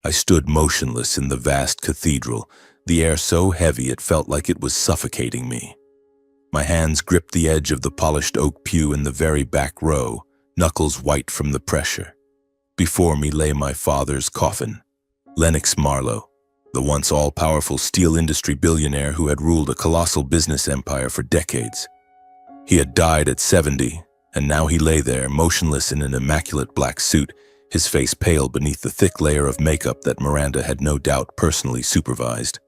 I stood motionless in the vast cathedral, the air so heavy it felt like it was suffocating me. My hands gripped the edge of the polished oak pew in the very back row, knuckles white from the pressure. Before me lay my father's coffin, Lennox Marlowe, the once all-powerful steel industry billionaire who had ruled a colossal business empire for decades. He had died at 70, and now he lay there, motionless in an immaculate black suit, his face pale beneath the thick layer of makeup that Miranda had no doubt personally supervised.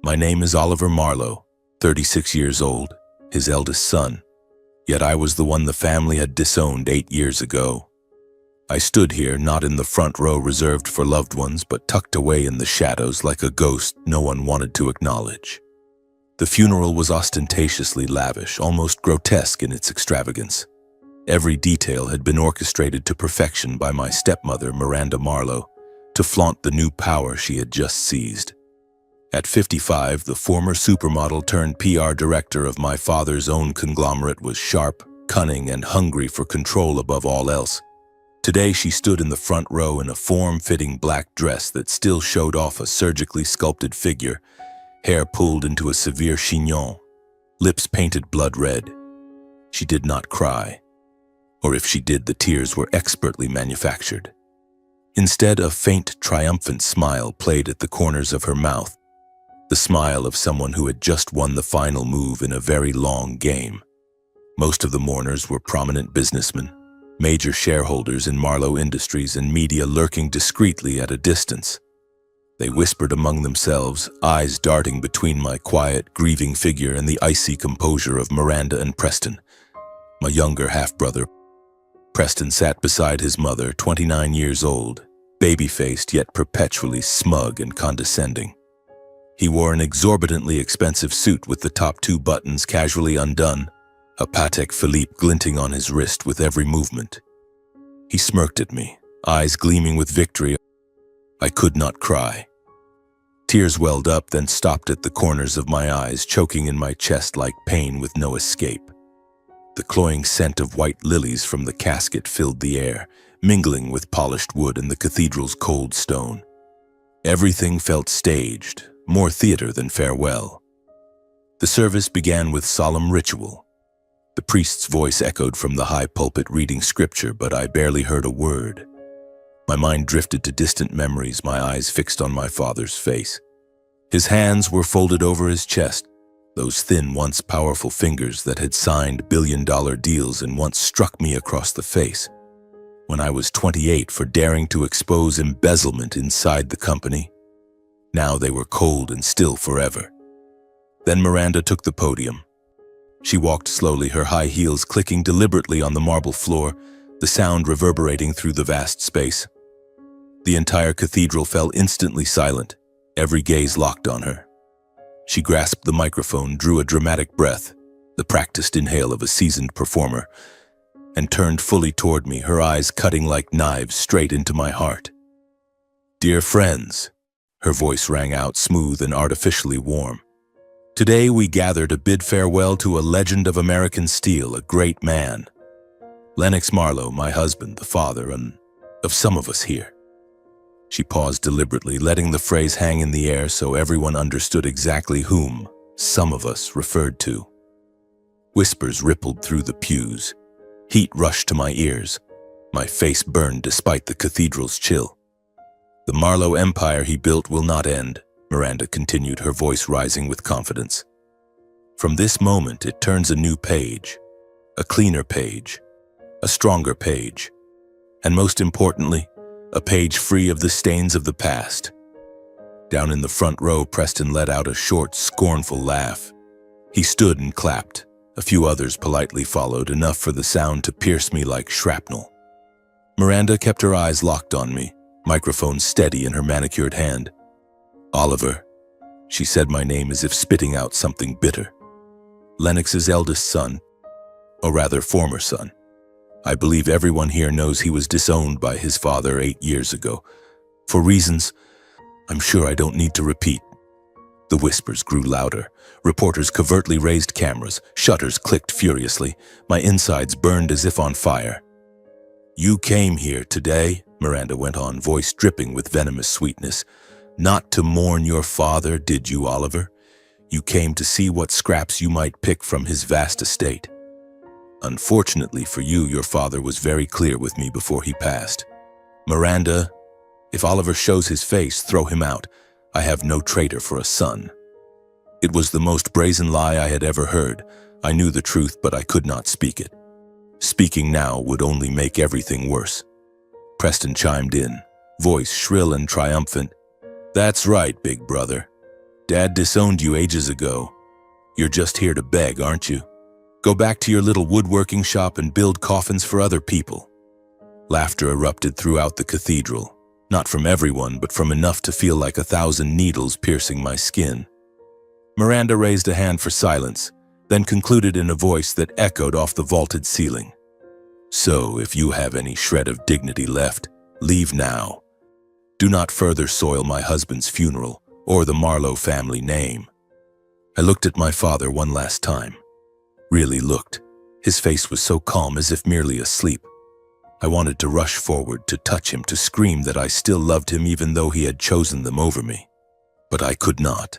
My name is Oliver Marlowe, 36 years old, his eldest son, yet I was the one the family had disowned 8 years ago. I stood here, not in the front row reserved for loved ones, but tucked away in the shadows like a ghost no one wanted to acknowledge. The funeral was ostentatiously lavish, almost grotesque in its extravagance. Every detail had been orchestrated to perfection by my stepmother, Miranda Marlowe, to flaunt the new power she had just seized. At 55, the former supermodel turned PR director of my father's own conglomerate was sharp, cunning, and hungry for control above all else. Today she stood in the front row in a form-fitting black dress that still showed off a surgically sculpted figure, hair pulled into a severe chignon, lips painted blood red. She did not cry, or if she did, the tears were expertly manufactured. Instead, a faint, triumphant smile played at the corners of her mouth, the smile of someone who had just won the final move in a very long game. Most of the mourners were prominent businessmen, major shareholders in Marlowe Industries and media lurking discreetly at a distance. They whispered among themselves, eyes darting between my quiet, grieving figure and the icy composure of Miranda and Preston, my younger half-brother. Preston sat beside his mother, 29 years old, baby-faced yet perpetually smug and condescending. He wore an exorbitantly expensive suit with the top 2 buttons casually undone, a Patek Philippe glinting on his wrist with every movement. He smirked at me, eyes gleaming with victory. I could not cry. Tears welled up, then stopped at the corners of my eyes, choking in my chest like pain with no escape. The cloying scent of white lilies from the casket filled the air, mingling with polished wood and the cathedral's cold stone. Everything felt staged, more theater than farewell. The service began with solemn ritual. The priest's voice echoed from the high pulpit reading scripture, but I barely heard a word. My mind drifted to distant memories, my eyes fixed on my father's face. His hands were folded over his chest, those thin, once powerful fingers that had signed billion-dollar deals and once struck me across the face when I was 28 for daring to expose embezzlement inside the company. Now they were cold and still forever. Then Miranda took the podium. She walked slowly, her high heels clicking deliberately on the marble floor, the sound reverberating through the vast space. The entire cathedral fell instantly silent, every gaze locked on her. She grasped the microphone, drew a dramatic breath, the practiced inhale of a seasoned performer, and turned fully toward me, her eyes cutting like knives straight into my heart. "Dear friends," her voice rang out smooth and artificially warm. "Today we gather to bid farewell to a legend of American steel, a great man. Lennox Marlowe, my husband, the father, and of some of us here." She paused deliberately, letting the phrase hang in the air so everyone understood exactly whom "some of us" referred to. Whispers rippled through the pews. Heat rushed to my ears. My face burned despite the cathedral's chill. "The Marlowe empire he built will not end," Miranda continued, her voice rising with confidence. "From this moment, it turns a new page, a cleaner page, a stronger page, and most importantly, a page free of the stains of the past." Down in the front row, Preston let out a short, scornful laugh. He stood and clapped. A few others politely followed, enough for the sound to pierce me like shrapnel. Miranda kept her eyes locked on me, microphone steady in her manicured hand. "Oliver," she said my name as if spitting out something bitter. "Lennox's eldest son, or rather former son. I believe everyone here knows he was disowned by his father 8 years ago, for reasons I'm sure I don't need to repeat." The whispers grew louder. Reporters covertly raised cameras. Shutters clicked furiously. My insides burned as if on fire. "You came here today," Miranda went on, voice dripping with venomous sweetness. Not to mourn your father, did you, Oliver? You came to see what scraps you might pick from his vast estate. Unfortunately for you, your father was very clear with me before he passed. Miranda, if Oliver shows his face, throw him out. I have no traitor for a son. It was the most brazen lie I had ever heard. I knew the truth, but I could not speak it. Speaking now would only make everything worse. Preston chimed in, voice shrill and triumphant. That's right, big brother. Dad disowned you ages ago. You're just here to beg, aren't you? Go back to your little woodworking shop and build coffins for other people. Laughter erupted throughout the cathedral, not from everyone, but from enough to feel like 1,000 needles piercing my skin. Miranda raised a hand for silence, then concluded in a voice that echoed off the vaulted ceiling. So, if you have any shred of dignity left, leave now. Do not further soil my husband's funeral or the Marlowe family name. I looked at my father one last time. Really looked. His face was so calm, as if merely asleep. I wanted to rush forward, to touch him, to scream that I still loved him even though he had chosen them over me. But I could not.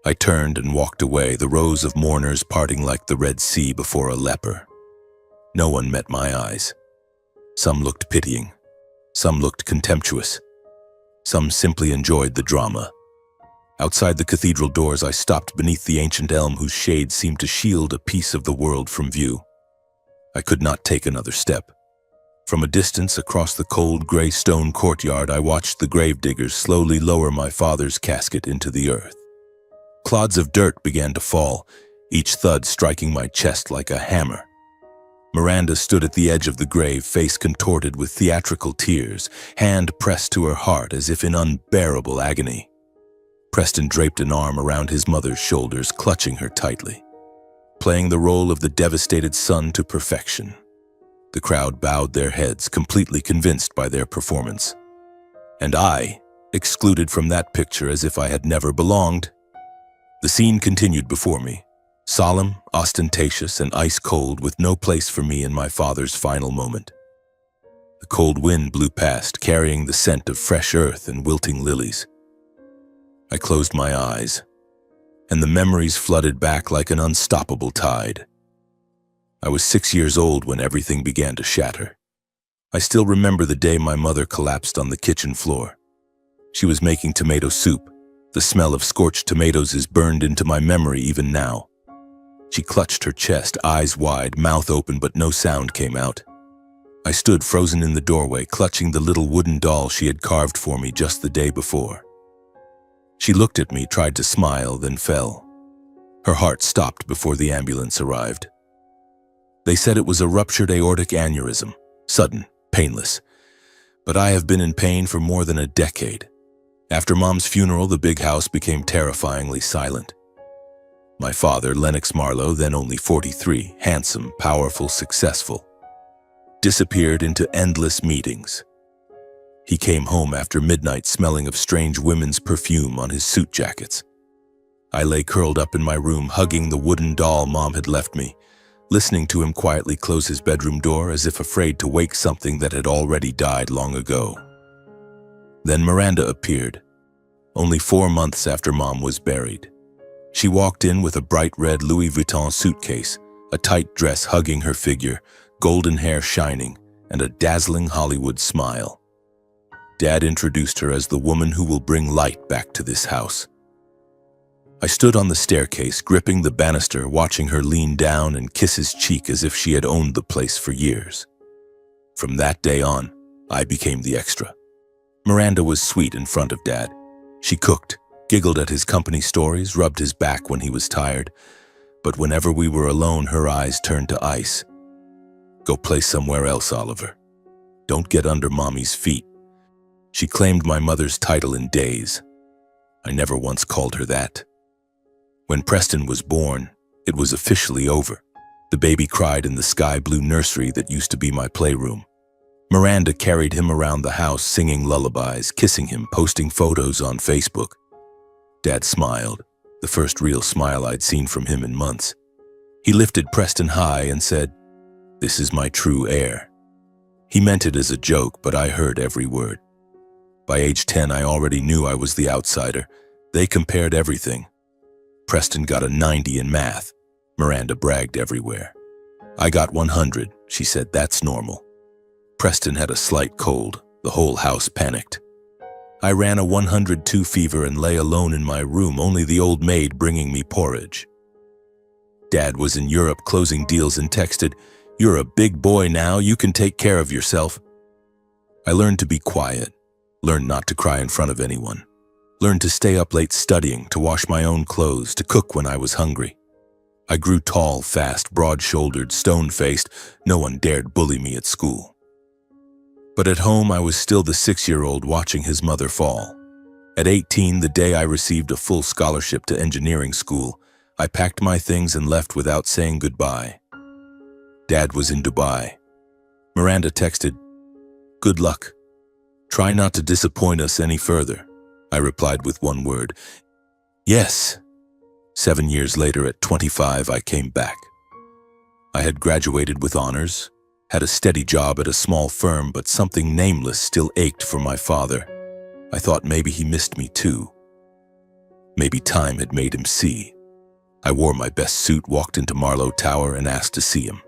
I turned and walked away, the rows of mourners parting like the Red Sea before a leper. No one met my eyes. Some looked pitying. Some looked contemptuous. Some simply enjoyed the drama. Outside the cathedral doors, I stopped beneath the ancient elm whose shade seemed to shield a piece of the world from view. I could not take another step. From a distance across the cold gray stone courtyard, I watched the gravediggers slowly lower my father's casket into the earth. Clods of dirt began to fall, each thud striking my chest like a hammer. Miranda stood at the edge of the grave, face contorted with theatrical tears, hand pressed to her heart as if in unbearable agony. Preston draped an arm around his mother's shoulders, clutching her tightly, playing the role of the devastated son to perfection. The crowd bowed their heads, completely convinced by their performance. And I, excluded from that picture as if I had never belonged. The scene continued before me, solemn, ostentatious, and ice-cold, with no place for me in my father's final moment. The cold wind blew past, carrying the scent of fresh earth and wilting lilies. I closed my eyes, and the memories flooded back like an unstoppable tide. I was 6 years old when everything began to shatter. I still remember the day my mother collapsed on the kitchen floor. She was making tomato soup. The smell of scorched tomatoes is burned into my memory even now. She clutched her chest, eyes wide, mouth open, but no sound came out. I stood frozen in the doorway, clutching the little wooden doll she had carved for me just the day before. She looked at me, tried to smile, then fell. Her heart stopped before the ambulance arrived. They said it was a ruptured aortic aneurysm, sudden, painless. But I have been in pain for more than a decade. After Mom's funeral, the big house became terrifyingly silent. My father, Lennox Marlowe, then only 43, handsome, powerful, successful, disappeared into endless meetings. He came home after midnight smelling of strange women's perfume on his suit jackets. I lay curled up in my room, hugging the wooden doll Mom had left me, listening to him quietly close his bedroom door as if afraid to wake something that had already died long ago. Then Miranda appeared, only 4 months after Mom was buried. She walked in with a bright red Louis Vuitton suitcase, a tight dress hugging her figure, golden hair shining, and a dazzling Hollywood smile. Dad introduced her as the woman who will bring light back to this house. I stood on the staircase, gripping the banister, watching her lean down and kiss his cheek as if she had owned the place for years. From that day on, I became the extra. Miranda was sweet in front of Dad. She cooked, giggled at his company stories, rubbed his back when he was tired. But whenever we were alone, her eyes turned to ice. Go play somewhere else, Oliver. Don't get under Mommy's feet. She claimed my mother's title in days. I never once called her that. When Preston was born, it was officially over. The baby cried in the sky-blue nursery that used to be my playroom. Miranda carried him around the house, singing lullabies, kissing him, posting photos on Facebook. Dad smiled, the first real smile I'd seen from him in months. He lifted Preston high and said, "This is my true heir." He meant it as a joke, but I heard every word. By age 10, I already knew I was the outsider. They compared everything. Preston got a 90 in math. Miranda bragged everywhere. I got 100, she said, that's normal. Preston had a slight cold. The whole house panicked. I ran a 102 fever and lay alone in my room, only the old maid bringing me porridge. Dad was in Europe closing deals and texted, "You're a big boy now, you can take care of yourself." I learned to be quiet, learned not to cry in front of anyone, learned to stay up late studying, to wash my own clothes, to cook when I was hungry. I grew tall, fast, broad-shouldered, stone-faced. No one dared bully me at school. But at home, I was still the 6-year-old watching his mother fall. At 18, the day I received a full scholarship to engineering school, I packed my things and left without saying goodbye. Dad was in Dubai. Miranda texted, "Good luck. Try not to disappoint us any further." I replied with one word, "Yes." 7 years later, at 25, I came back. I had graduated with honors, had a steady job at a small firm, but something nameless still ached for my father. I thought maybe he missed me too. Maybe time had made him see. I wore my best suit, walked into Marlowe Tower, and asked to see him.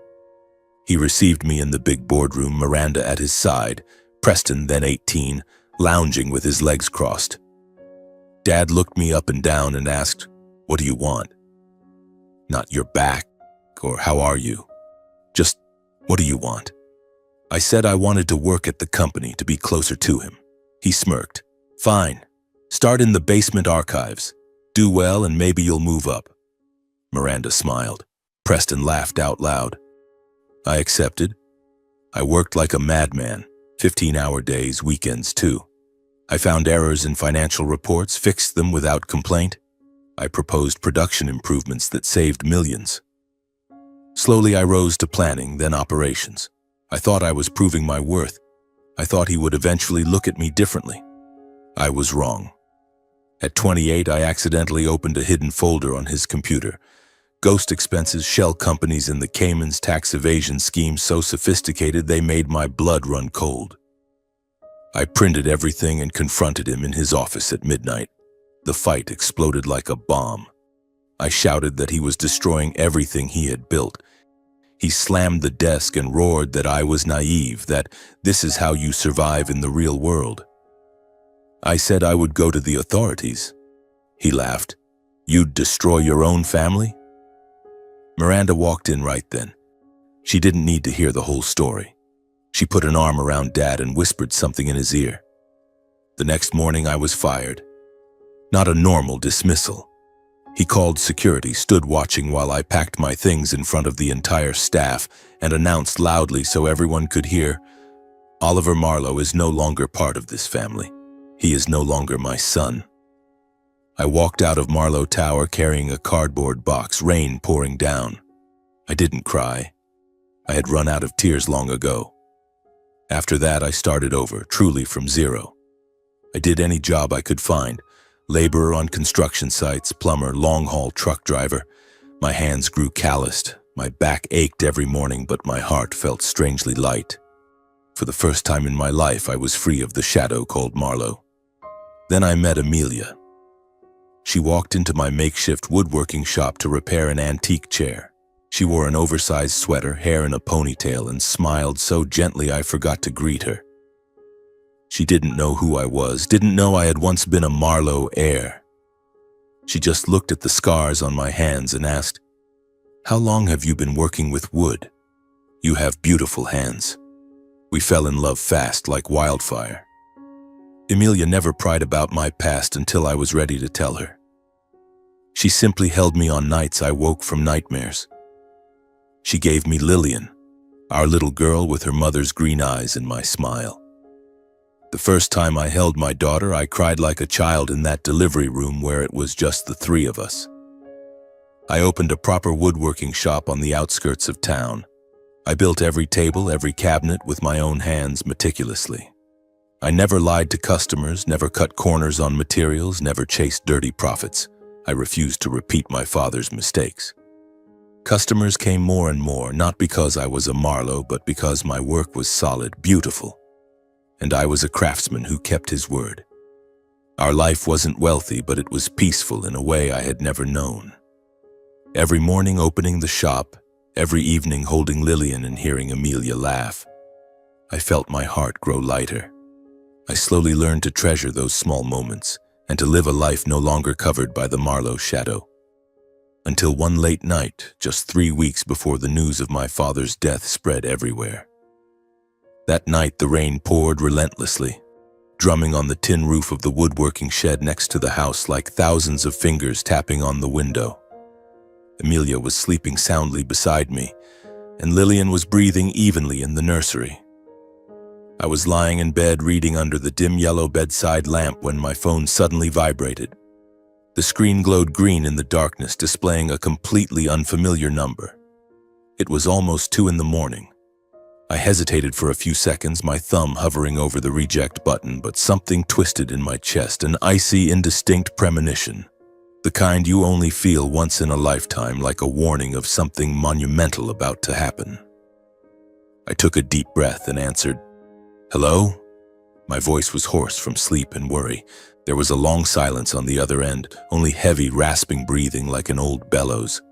He received me in the big boardroom, Miranda at his side, Preston, then 18, lounging with his legs crossed. Dad looked me up and down and asked, "What do you want?" Not "you're back" or "how are you?" Just, "What do you want?" I said I wanted to work at the company, to be closer to him. He smirked. "Fine. Start in the basement archives. Do well and maybe you'll move up." Miranda smiled. Preston laughed out loud. I accepted. I worked like a madman, 15-hour days, weekends too. I found errors in financial reports, fixed them without complaint. I proposed production improvements that saved millions. Slowly I rose to planning, then operations. I thought I was proving my worth. I thought he would eventually look at me differently. I was wrong. At 28, I accidentally opened a hidden folder on his computer. Ghost expenses, shell companies in the Caymans, tax evasion schemes so sophisticated they made my blood run cold. I printed everything and confronted him in his office at midnight. The fight exploded like a bomb. I shouted that he was destroying everything he had built. He slammed the desk and roared that I was naive, that this is how you survive in the real world. I said I would go to the authorities. He laughed. "You'd destroy your own family?" Miranda walked in right then. She didn't need to hear the whole story. She put an arm around Dad and whispered something in his ear. The next morning I was fired. Not a normal dismissal. He called security, stood watching while I packed my things in front of the entire staff, and announced loudly so everyone could hear, "Oliver Marlowe is no longer part of this family. He is no longer my son." I walked out of Marlowe Tower carrying a cardboard box, rain pouring down. I didn't cry. I had run out of tears long ago. After that, I started over, truly from zero. I did any job I could find. Laborer on construction sites, plumber, long-haul truck driver. My hands grew calloused. My back ached every morning, but my heart felt strangely light. For the first time in my life, I was free of the shadow called Marlowe. Then I met Amelia. She walked into my makeshift woodworking shop to repair an antique chair. She wore an oversized sweater, hair in a ponytail, and smiled so gently I forgot to greet her. She didn't know who I was, didn't know I had once been a Marlowe heir. She just looked at the scars on my hands and asked, "How long have you been working with wood? You have beautiful hands." We fell in love fast, like wildfire. Amelia never pried about my past until I was ready to tell her. She simply held me on nights I woke from nightmares. She gave me Lillian, our little girl with her mother's green eyes and my smile. The first time I held my daughter, I cried like a child in that delivery room where it was just the three of us. I opened a proper woodworking shop on the outskirts of town. I built every table, every cabinet with my own hands meticulously. I never lied to customers, never cut corners on materials, never chased dirty profits. I refused to repeat my father's mistakes. Customers came more and more, not because I was a Marlowe, but because my work was solid, beautiful, and I was a craftsman who kept his word. Our life wasn't wealthy, but it was peaceful in a way I had never known. Every morning opening the shop, every evening holding Lillian and hearing Amelia laugh, I felt my heart grow lighter. I slowly learned to treasure those small moments and to live a life no longer covered by the Marlowe shadow. Until one late night, just 3 weeks before the news of my father's death spread everywhere. That night the rain poured relentlessly, drumming on the tin roof of the woodworking shed next to the house like thousands of fingers tapping on the window. Amelia was sleeping soundly beside me, and Lillian was breathing evenly in the nursery. I was lying in bed reading under the dim yellow bedside lamp when my phone suddenly vibrated. The screen glowed green in the darkness, displaying a completely unfamiliar number. It was almost 2 in the morning. I hesitated for a few seconds, my thumb hovering over the reject button, but something twisted in my chest, an icy, indistinct premonition. The kind you only feel once in a lifetime, like a warning of something monumental about to happen. I took a deep breath and answered, "Hello?" My voice was hoarse from sleep and worry. There was a long silence on the other end, only heavy, rasping breathing like an old bellows.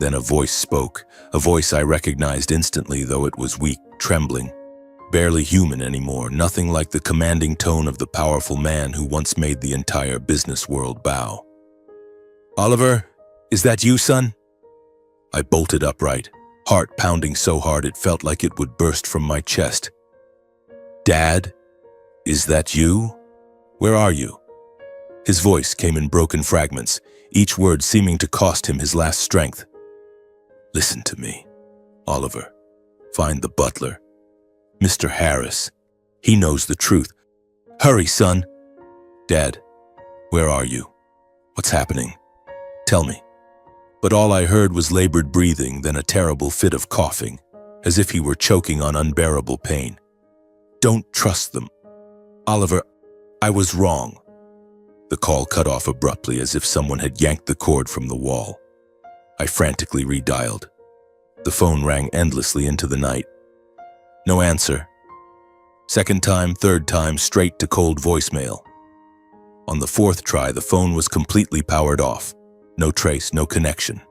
Then a voice spoke, a voice I recognized instantly, though it was weak, trembling. Barely human anymore, nothing like the commanding tone of the powerful man who once made the entire business world bow. "Oliver, is that you, son?" I bolted upright, heart pounding so hard it felt like it would burst from my chest. "Dad, is that you? Where are you?" His voice came in broken fragments, each word seeming to cost him his last strength. "Listen to me, Oliver. Find the butler. Mr. Harris. He knows the truth. Hurry, son." "Dad, where are you? What's happening? Tell me." But all I heard was labored breathing, then a terrible fit of coughing, as if he were choking on unbearable pain. "Don't trust them. Oliver, I was wrong." The call cut off abruptly, as if someone had yanked the cord from the wall. I frantically redialed. The phone rang endlessly into the night. No answer. Second time, third time, straight to cold voicemail. On the 4th try, the phone was completely powered off. No trace, no connection.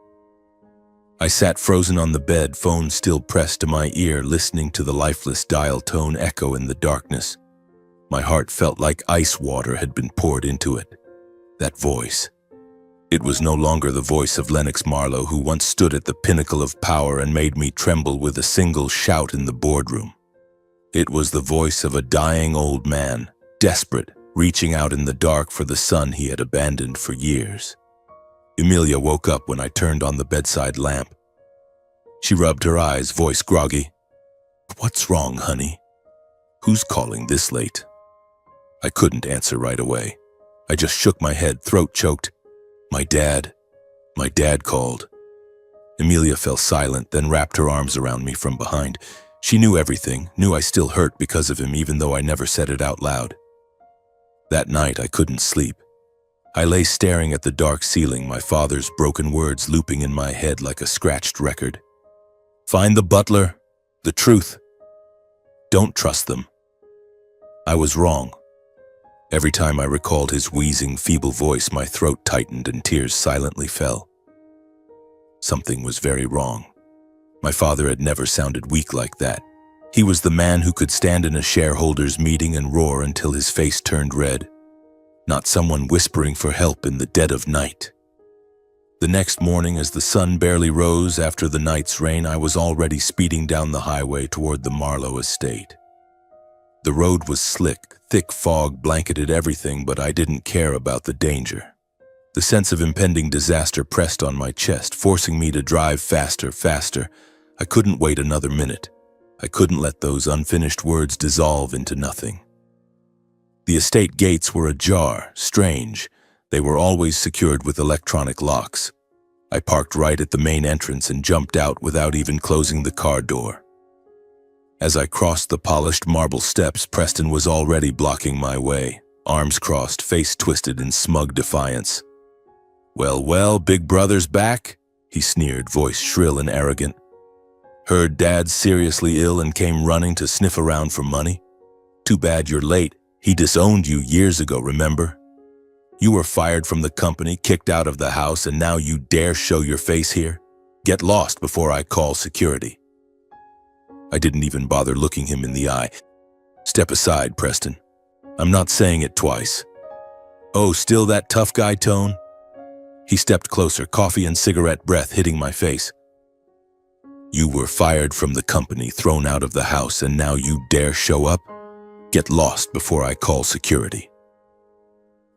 I sat frozen on the bed, phone still pressed to my ear, listening to the lifeless dial tone echo in the darkness. My heart felt like ice water had been poured into it. That voice. It was no longer the voice of Lennox Marlowe, who once stood at the pinnacle of power and made me tremble with a single shout in the boardroom. It was the voice of a dying old man, desperate, reaching out in the dark for the son he had abandoned for years. Amelia woke up when I turned on the bedside lamp. She rubbed her eyes, voice groggy. "What's wrong, honey? Who's calling this late?" I couldn't answer right away. I just shook my head, throat choked. My dad called." Amelia fell silent, then wrapped her arms around me from behind. She knew everything, knew I still hurt because of him, even though I never said it out loud. That night I couldn't sleep. I lay staring at the dark ceiling, my father's broken words looping in my head like a scratched record. "Find the butler. The truth. Don't trust them." I was wrong. Every time I recalled his wheezing, feeble voice, my throat tightened and tears silently fell. Something was very wrong. My father had never sounded weak like that. He was the man who could stand in a shareholders' meeting and roar until his face turned red. Not someone whispering for help in the dead of night. The next morning, as the sun barely rose after the night's rain, I was already speeding down the highway toward the Marlowe estate. The road was slick, thick fog blanketed everything, but I didn't care about the danger. The sense of impending disaster pressed on my chest, forcing me to drive faster, faster. I couldn't wait another minute. I couldn't let those unfinished words dissolve into nothing. The estate gates were ajar, strange. They were always secured with electronic locks. I parked right at the main entrance and jumped out without even closing the car door. As I crossed the polished marble steps, Preston was already blocking my way, arms crossed, face twisted in smug defiance. Well, big brother's back? he sneered, voice shrill and arrogant. Heard Dad's seriously ill and came running to sniff around for money? Too bad you're late. He disowned you years ago, remember? You were fired from the company, kicked out of the house, and now you dare show your face here? Get lost before I call security. I didn't even bother looking him in the eye. Step aside, Preston. I'm not saying it twice. Oh, still that tough guy tone? He stepped closer, coffee and cigarette breath hitting my face. You were fired from the company, thrown out of the house, and now you dare show up? Get lost before I call security.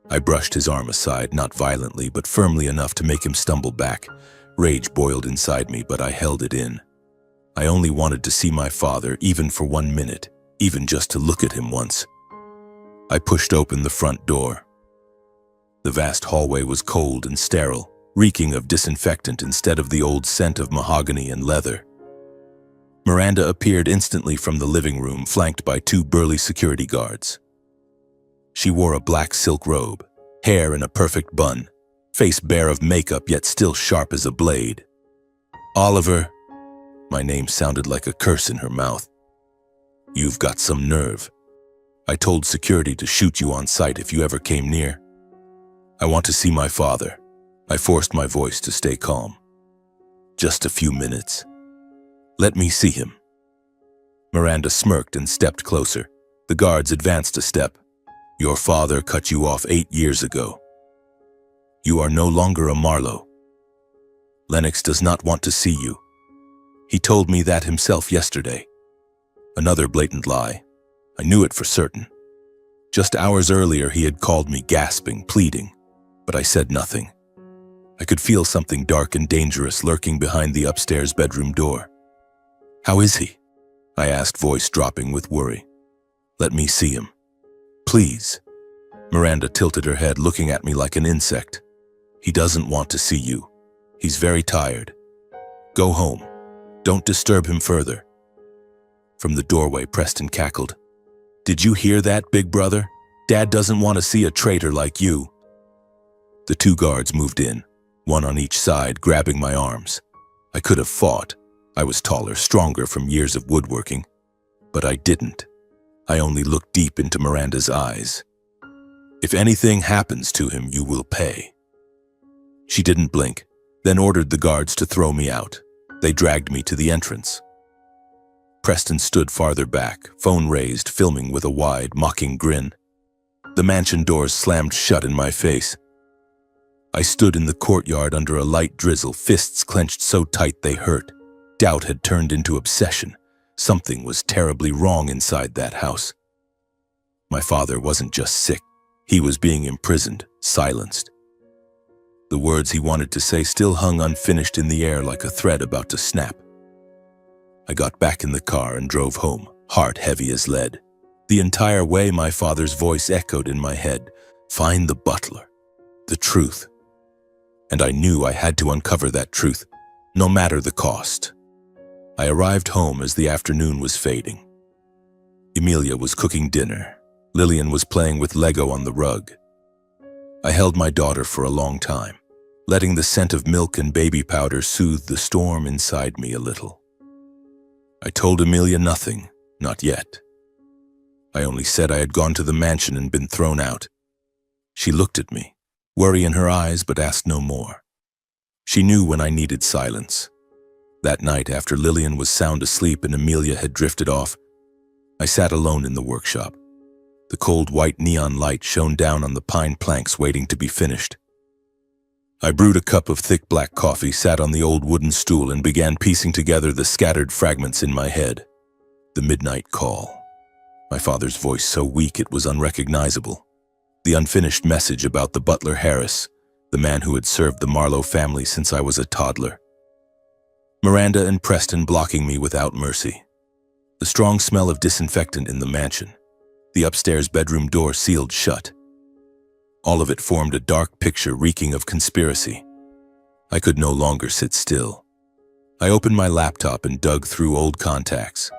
I brushed his arm aside, not violently, but firmly enough to make him stumble back. Rage boiled inside me, but I held it in. I only wanted to see my father, even for 1 minute, even just to look at him once. I pushed open the front door. The vast hallway was cold and sterile, reeking of disinfectant instead of the old scent of mahogany and leather. Miranda appeared instantly from the living room, flanked by 2 burly security guards. She wore a black silk robe, hair in a perfect bun, face bare of makeup yet still sharp as a blade. Oliver, my name sounded like a curse in her mouth. You've got some nerve. I told security to shoot you on sight if you ever came near. I want to see my father. I forced my voice to stay calm. Just a few minutes. Let me see him. Miranda smirked and stepped closer. The guards advanced a step. Your father cut you off 8 years ago. You are no longer a Marlowe. Lennox does not want to see you. He told me that himself yesterday. Another blatant lie. I knew it for certain. Just hours earlier he had called me gasping, pleading, but I said nothing. I could feel something dark and dangerous lurking behind the upstairs bedroom door. How is he? I asked, voice dropping with worry. Let me see him. Please. Miranda tilted her head, looking at me like an insect. He doesn't want to see you. He's very tired. Go home. Don't disturb him further. From the doorway, Preston cackled. Did you hear that, big brother? Dad doesn't want to see a traitor like you. The 2 guards moved in, one on each side, grabbing my arms. I could have fought. I was taller, stronger from years of woodworking. But I didn't. I only looked deep into Miranda's eyes. If anything happens to him, you will pay. She didn't blink, then ordered the guards to throw me out. They dragged me to the entrance. Preston stood farther back, phone raised, filming with a wide, mocking grin. The mansion doors slammed shut in my face. I stood in the courtyard under a light drizzle, fists clenched so tight they hurt. Doubt had turned into obsession. Something was terribly wrong inside that house. My father wasn't just sick. He was being imprisoned, silenced. The words he wanted to say still hung unfinished in the air like a thread about to snap. I got back in the car and drove home, heart heavy as lead. The entire way my father's voice echoed in my head. Find the butler. The truth. And I knew I had to uncover that truth, no matter the cost. I arrived home as the afternoon was fading. Emilia was cooking dinner. Lillian was playing with Lego on the rug. I held my daughter for a long time, letting the scent of milk and baby powder soothe the storm inside me a little. I told Emilia nothing, not yet. I only said I had gone to the mansion and been thrown out. She looked at me, worry in her eyes, but asked no more. She knew when I needed silence. That night, after Lillian was sound asleep and Emilia had drifted off, I sat alone in the workshop. The cold white neon light shone down on the pine planks waiting to be finished. I brewed a cup of thick black coffee, sat on the old wooden stool, and began piecing together the scattered fragments in my head. The midnight call. My father's voice so weak it was unrecognizable. The unfinished message about the butler Harris, the man who had served the Marlowe family since I was a toddler. Miranda and Preston blocking me without mercy. The strong smell of disinfectant in the mansion. The upstairs bedroom door sealed shut. All of it formed a dark picture reeking of conspiracy. I could no longer sit still. I opened my laptop and dug through old contacts.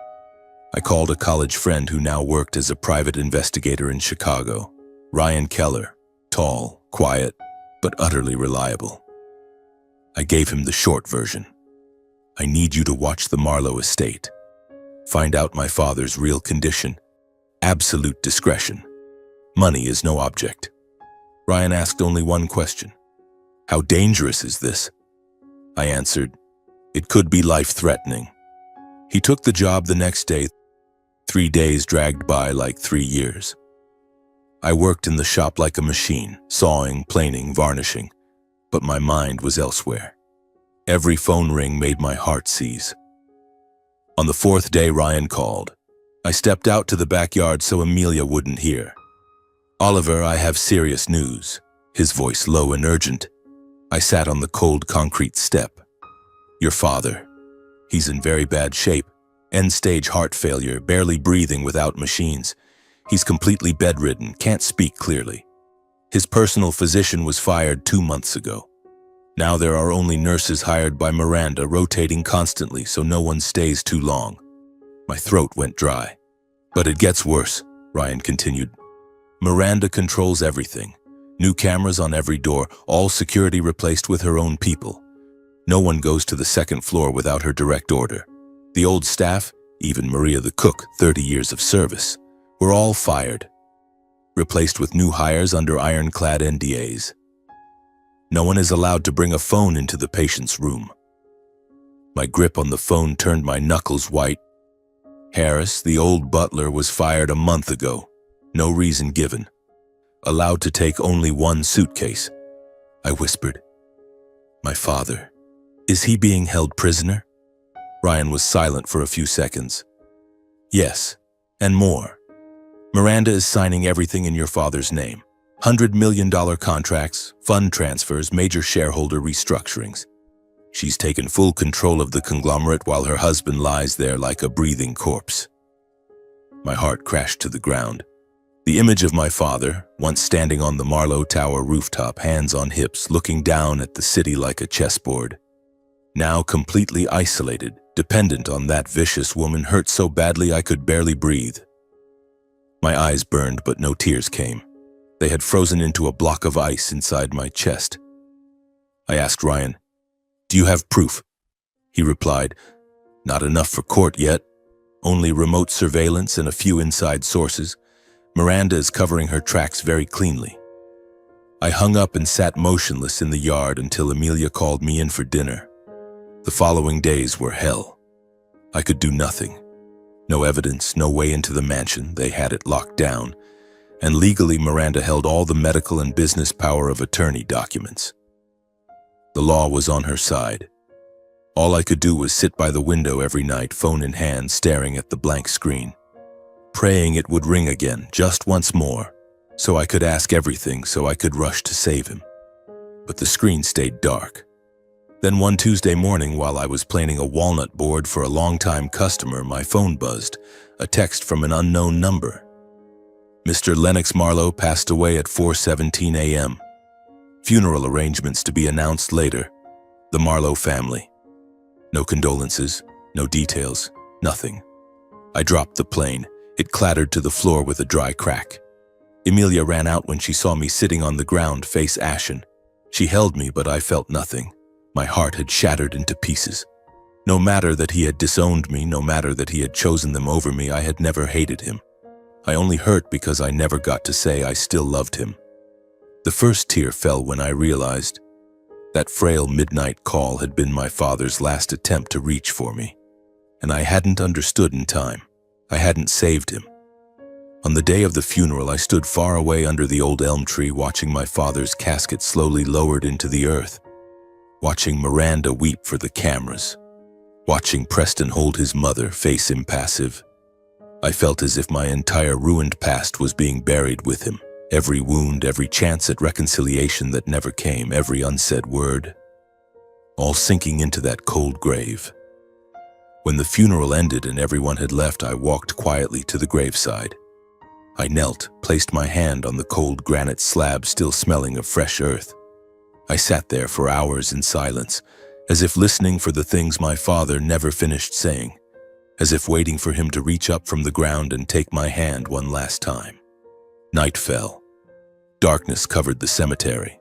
I called a college friend who now worked as a private investigator in Chicago. Ryan Keller, tall, quiet, but utterly reliable. I gave him the short version. I need you to watch the Marlowe estate. Find out my father's real condition. Absolute discretion. Money is no object. Ryan asked only one question. How dangerous is this? I answered, it could be life-threatening. He took the job the next day. 3 days dragged by like 3 years. I worked in the shop like a machine, sawing, planing, varnishing, but my mind was elsewhere. Every phone ring made my heart seize. On the 4th day, Ryan called. I stepped out to the backyard so Amelia wouldn't hear. Oliver, I have serious news. His voice low and urgent. I sat on the cold concrete step. Your father. He's in very bad shape. End-stage heart failure, barely breathing without machines. He's completely bedridden, can't speak clearly. His personal physician was fired 2 months ago. Now there are only nurses hired by Miranda, rotating constantly so no one stays too long. My throat went dry. But it gets worse, Ryan continued. Miranda controls everything. New cameras on every door, all security replaced with her own people. No one goes to the 2nd floor without her direct order. The old staff, even Maria the cook, 30 years of service, were all fired, replaced with new hires under ironclad NDAs. No one is allowed to bring a phone into the patient's room. My grip on the phone turned my knuckles white. Harris, the old butler, was fired a month ago. No reason given. Allowed to take only 1 suitcase. I whispered. My father. Is he being held prisoner? Ryan was silent for a few seconds. Yes, and more. Miranda is signing everything in your father's name. $100 million contracts, fund transfers, major shareholder restructurings. She's taken full control of the conglomerate while her husband lies there like a breathing corpse. My heart crashed to the ground. The image of my father, once standing on the Marlowe Tower rooftop, hands on hips, looking down at the city like a chessboard. Now completely isolated, dependent on that vicious woman, hurt so badly I could barely breathe. My eyes burned, but no tears came. They had frozen into a block of ice inside my chest. I asked Ryan, do you have proof? He replied, not enough for court yet. Only remote surveillance and a few inside sources. Miranda is covering her tracks very cleanly. I hung up and sat motionless in the yard until Amelia called me in for dinner. The following days were hell. I could do nothing. No evidence, no way into the mansion. They had it locked down. And legally, Miranda held all the medical and business power of attorney documents. The law was on her side. All I could do was sit by the window every night, phone in hand, staring at the blank screen, praying it would ring again, just once more, so I could ask everything, so I could rush to save him. But the screen stayed dark. Then one Tuesday morning, while I was planing a walnut board for a longtime customer, my phone buzzed, a text from an unknown number. Mr. Lennox Marlowe passed away at 4:17 a.m. Funeral arrangements to be announced later. The Marlowe family. No condolences, no details, nothing. I dropped the plane. It clattered to the floor with a dry crack. Amelia ran out when she saw me sitting on the ground, face ashen. She held me, but I felt nothing. My heart had shattered into pieces. No matter that he had disowned me, no matter that he had chosen them over me, I had never hated him. I only hurt because I never got to say I still loved him. The first tear fell when I realized that frail midnight call had been my father's last attempt to reach for me. And I hadn't understood in time. I hadn't saved him. On the day of the funeral, I stood far away under the old elm tree, watching my father's casket slowly lowered into the earth, watching Miranda weep for the cameras, watching Preston hold his mother, face impassive. I felt as if my entire ruined past was being buried with him. Every wound, every chance at reconciliation that never came, every unsaid word, all sinking into that cold grave. When the funeral ended and everyone had left, I walked quietly to the graveside. I knelt, placed my hand on the cold granite slab still smelling of fresh earth. I sat there for hours in silence, as if listening for the things my father never finished saying, as if waiting for him to reach up from the ground and take my hand one last time. Night fell. Darkness covered the cemetery.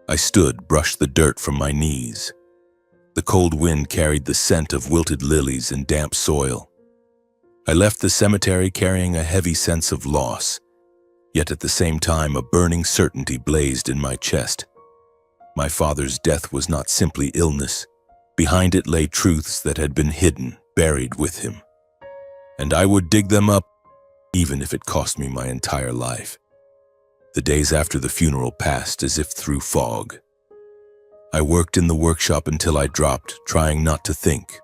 I stood, brushed the dirt from my knees. The cold wind carried the scent of wilted lilies and damp soil. I left the cemetery carrying a heavy sense of loss, yet at the same time a burning certainty blazed in my chest. My father's death was not simply illness. Behind it lay truths that had been hidden, buried with him. And I would dig them up, even if it cost me my entire life. The days after the funeral passed as if through fog. I worked in the workshop until I dropped, trying not to think,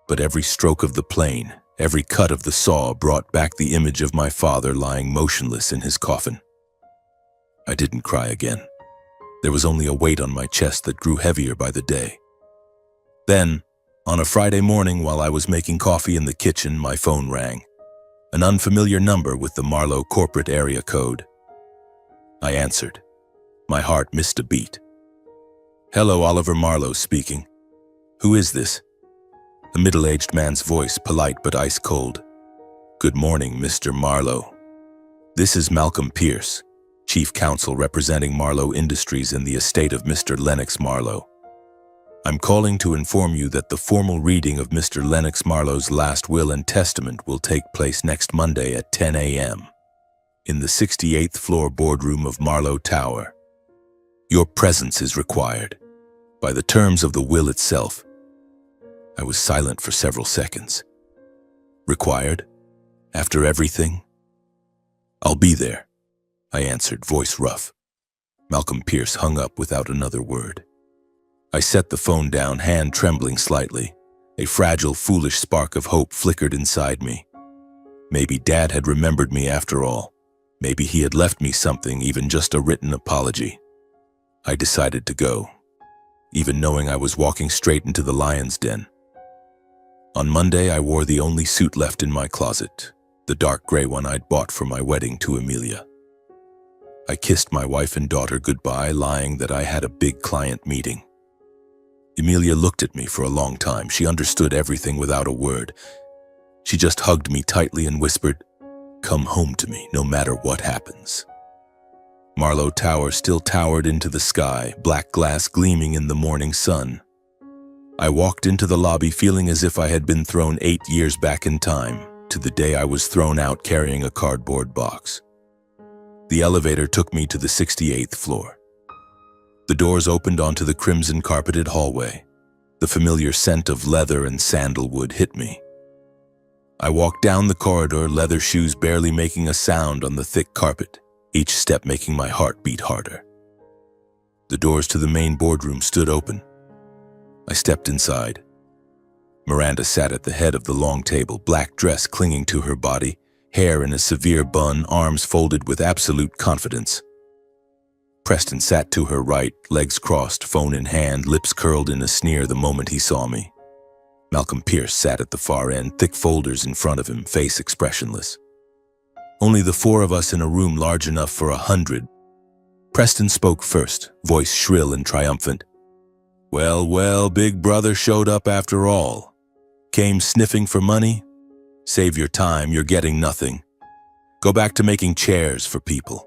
but every stroke of the plane, every cut of the saw brought back the image of my father lying motionless in his coffin. I didn't cry again. There was only a weight on my chest that grew heavier by the day. Then, on a Friday morning while I was making coffee in the kitchen, my phone rang. An unfamiliar number with the Marlowe corporate area code. I answered. My heart missed a beat. "Hello, Oliver Marlowe speaking. Who is this?" A middle-aged man's voice, polite but ice-cold. "Good morning, Mr. Marlowe. This is Malcolm Pierce, Chief Counsel representing Marlowe Industries in the estate of Mr. Lennox Marlowe. I'm calling to inform you that the formal reading of Mr. Lennox Marlowe's last will and testament will take place next Monday at 10 a.m. in the 68th floor boardroom of Marlowe Tower. Your presence is required. By the terms of the will itself." I was silent for several seconds. Required? After everything? "I'll be there," I answered, voice rough. Malcolm Pierce hung up without another word. I set the phone down, hand trembling slightly. A fragile, foolish spark of hope flickered inside me. Maybe Dad had remembered me after all. Maybe he had left me something, even just a written apology. I decided to go, even knowing I was walking straight into the lion's den. On Monday, I wore the only suit left in my closet, the dark gray one I'd bought for my wedding to Amelia. I kissed my wife and daughter goodbye, lying that I had a big client meeting. Amelia looked at me for a long time. She understood everything without a word. She just hugged me tightly and whispered, "Come home to me, no matter what happens." Marlowe Tower still towered into the sky, black glass gleaming in the morning sun. I walked into the lobby feeling as if I had been thrown 8 years back in time, to the day I was thrown out carrying a cardboard box. The elevator took me to the 68th floor. The doors opened onto the crimson-carpeted hallway. The familiar scent of leather and sandalwood hit me. I walked down the corridor, leather shoes barely making a sound on the thick carpet, each step making my heart beat harder. The doors to the main boardroom stood open. I stepped inside. Miranda sat at the head of the long table, black dress clinging to her body, hair in a severe bun, arms folded with absolute confidence. Preston sat to her right, legs crossed, phone in hand, lips curled in a sneer the moment he saw me. Malcolm Pierce sat at the far end, thick folders in front of him, face expressionless. Only the four of us in a room large enough for 100. Preston spoke first, voice shrill and triumphant. "Well, well, Big Brother showed up after all. Came sniffing for money? Save your time, you're getting nothing. Go back to making chairs for people."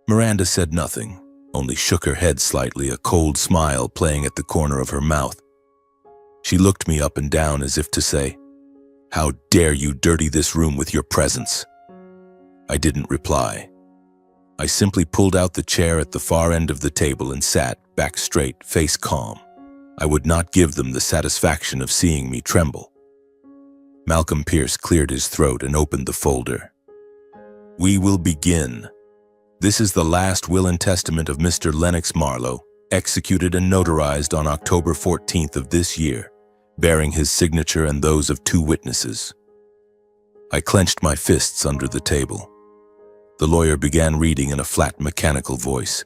Miranda said nothing, only shook her head slightly, a cold smile playing at the corner of her mouth. She looked me up and down as if to say, "How dare you dirty this room with your presence?" I didn't reply. I simply pulled out the chair at the far end of the table and sat, back straight, face calm. I would not give them the satisfaction of seeing me tremble. Malcolm Pierce cleared his throat and opened the folder. "We will begin. This is the last will and testament of Mr. Lennox Marlowe, executed and notarized on October 14th of this year, bearing his signature and those of 2 witnesses." I clenched my fists under the table. The lawyer began reading in a flat, mechanical voice.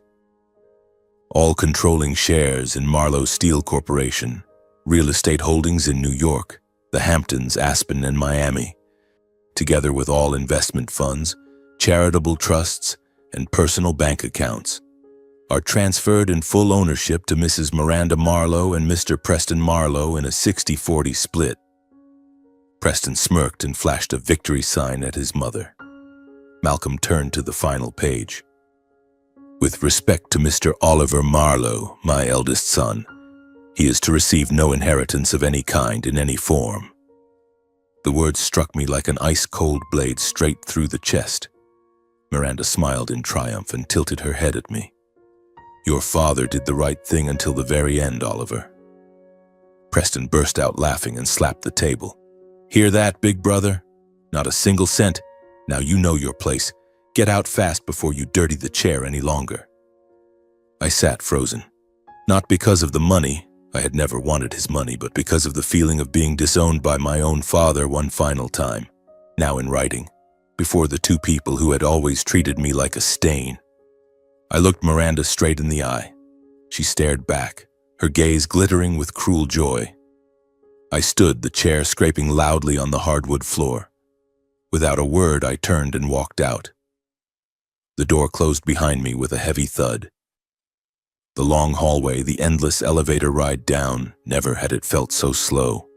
"All controlling shares in Marlowe Steel Corporation, real estate holdings in New York, the Hamptons, Aspen, and Miami, together with all investment funds, charitable trusts, and personal bank accounts, are transferred in full ownership to Mrs. Miranda Marlowe and Mr. Preston Marlowe in a 60-40 split." Preston smirked and flashed a victory sign at his mother. Malcolm turned to the final page. With respect to Mr. Oliver Marlowe, my eldest son, he is to receive no inheritance of any kind in any form." The words struck me like an ice-cold blade straight through the chest. Miranda smiled in triumph and tilted her head at me. "Your father did the right thing until the very end, Oliver." Preston burst out laughing and slapped the table. "Hear that, big brother? Not a single cent. Now you know your place. Get out fast before you dirty the chair any longer." I sat frozen. Not because of the money, I had never wanted his money, but because of the feeling of being disowned by my own father one final time, now in writing, before the two people who had always treated me like a stain. I looked Miranda straight in the eye. She stared back, her gaze glittering with cruel joy. I stood, the chair scraping loudly on the hardwood floor. Without a word, I turned and walked out. The door closed behind me with a heavy thud. The long hallway, the endless elevator ride down, never had it felt so slow.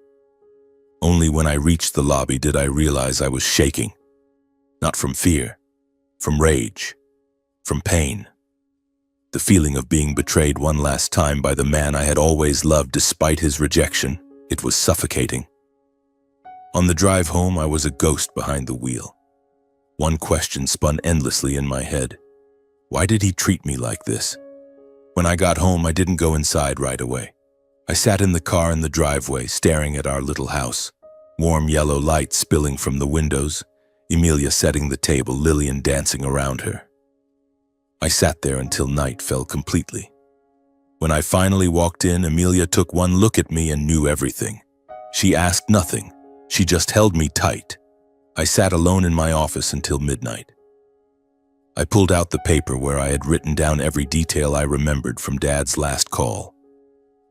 Only when I reached the lobby did I realize I was shaking. Not from fear, from rage, from pain. The feeling of being betrayed one last time by the man I had always loved despite his rejection, it was suffocating. On the drive home, I was a ghost behind the wheel. One question spun endlessly in my head. Why did he treat me like this? When I got home, I didn't go inside right away. I sat in the car in the driveway, staring at our little house. Warm yellow light spilling from the windows, Emilia setting the table, Lillian dancing around her. I sat there until night fell completely. When I finally walked in, Emilia took one look at me and knew everything. She asked nothing. She just held me tight. I sat alone in my office until midnight. I pulled out the paper where I had written down every detail I remembered from Dad's last call.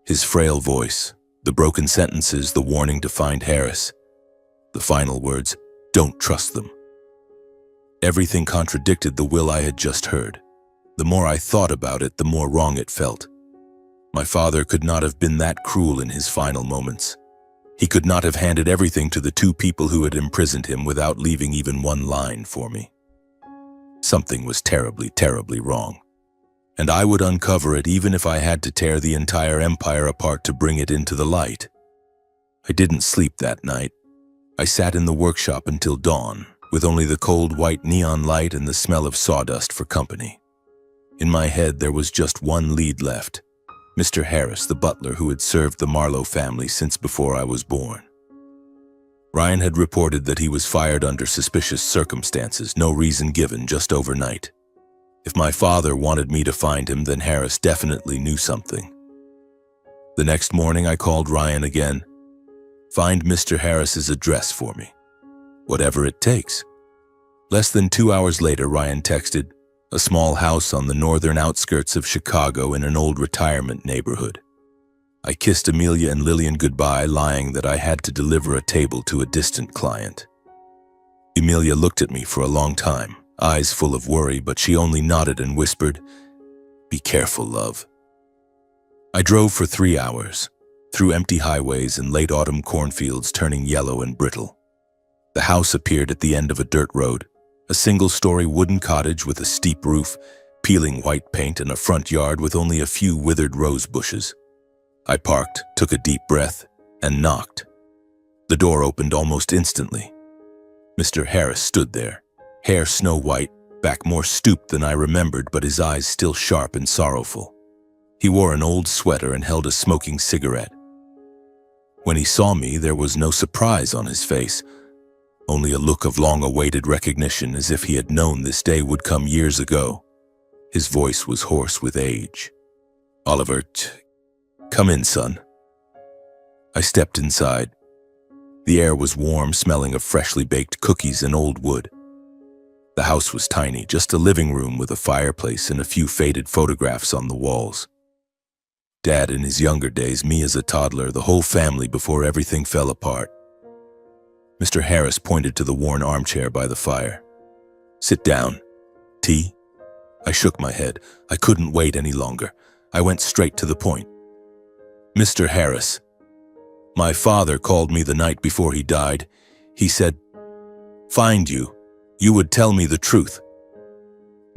His frail voice, the broken sentences, the warning to find Harris. The final words, "Don't trust them." Everything contradicted the will I had just heard. The more I thought about it, the more wrong it felt. My father could not have been that cruel in his final moments. He could not have handed everything to the two people who had imprisoned him without leaving even one line for me. Something was terribly, terribly wrong. And I would uncover it even if I had to tear the entire empire apart to bring it into the light. I didn't sleep that night. I sat in the workshop until dawn, with only the cold white neon light and the smell of sawdust for company. In my head, there was just one lead left. Mr. Harris, the butler who had served the Marlowe family since before I was born. Ryan had reported that he was fired under suspicious circumstances, no reason given, just overnight. If my father wanted me to find him, then Harris definitely knew something. The next morning, I called Ryan again. "Find Mr. Harris's address for me. Whatever it takes." Less than 2 hours later, Ryan texted, "A small house on the northern outskirts of Chicago in an old retirement neighborhood." I kissed Emilia and Lillian goodbye, lying that I had to deliver a table to a distant client. Emilia looked at me for a long time, eyes full of worry, but she only nodded and whispered, "Be careful, love." I drove for 3 hours, through empty highways and late autumn cornfields turning yellow and brittle. The house appeared at the end of a dirt road, a single-story wooden cottage with a steep roof, peeling white paint, and a front yard with only a few withered rose bushes. I parked, took a deep breath, and knocked. The door opened almost instantly. Mr. Harris stood there, hair snow-white, back more stooped than I remembered, but his eyes still sharp and sorrowful. He wore an old sweater and held a smoking cigarette. When he saw me, there was no surprise on his face, only a look of long-awaited recognition, as if he had known this day would come years ago. His voice was hoarse with age. "Oliver, come in, son." I stepped inside. The air was warm, smelling of freshly baked cookies and old wood. The house was tiny, just a living room with a fireplace and a few faded photographs on the walls. Dad in his younger days, me as a toddler, the whole family before everything fell apart. Mr. Harris pointed to the worn armchair by the fire. "Sit down. Tea?" I shook my head. I couldn't wait any longer. I went straight to the point. "Mr. Harris, my father called me the night before he died. He said, 'Find you. You would tell me the truth.'"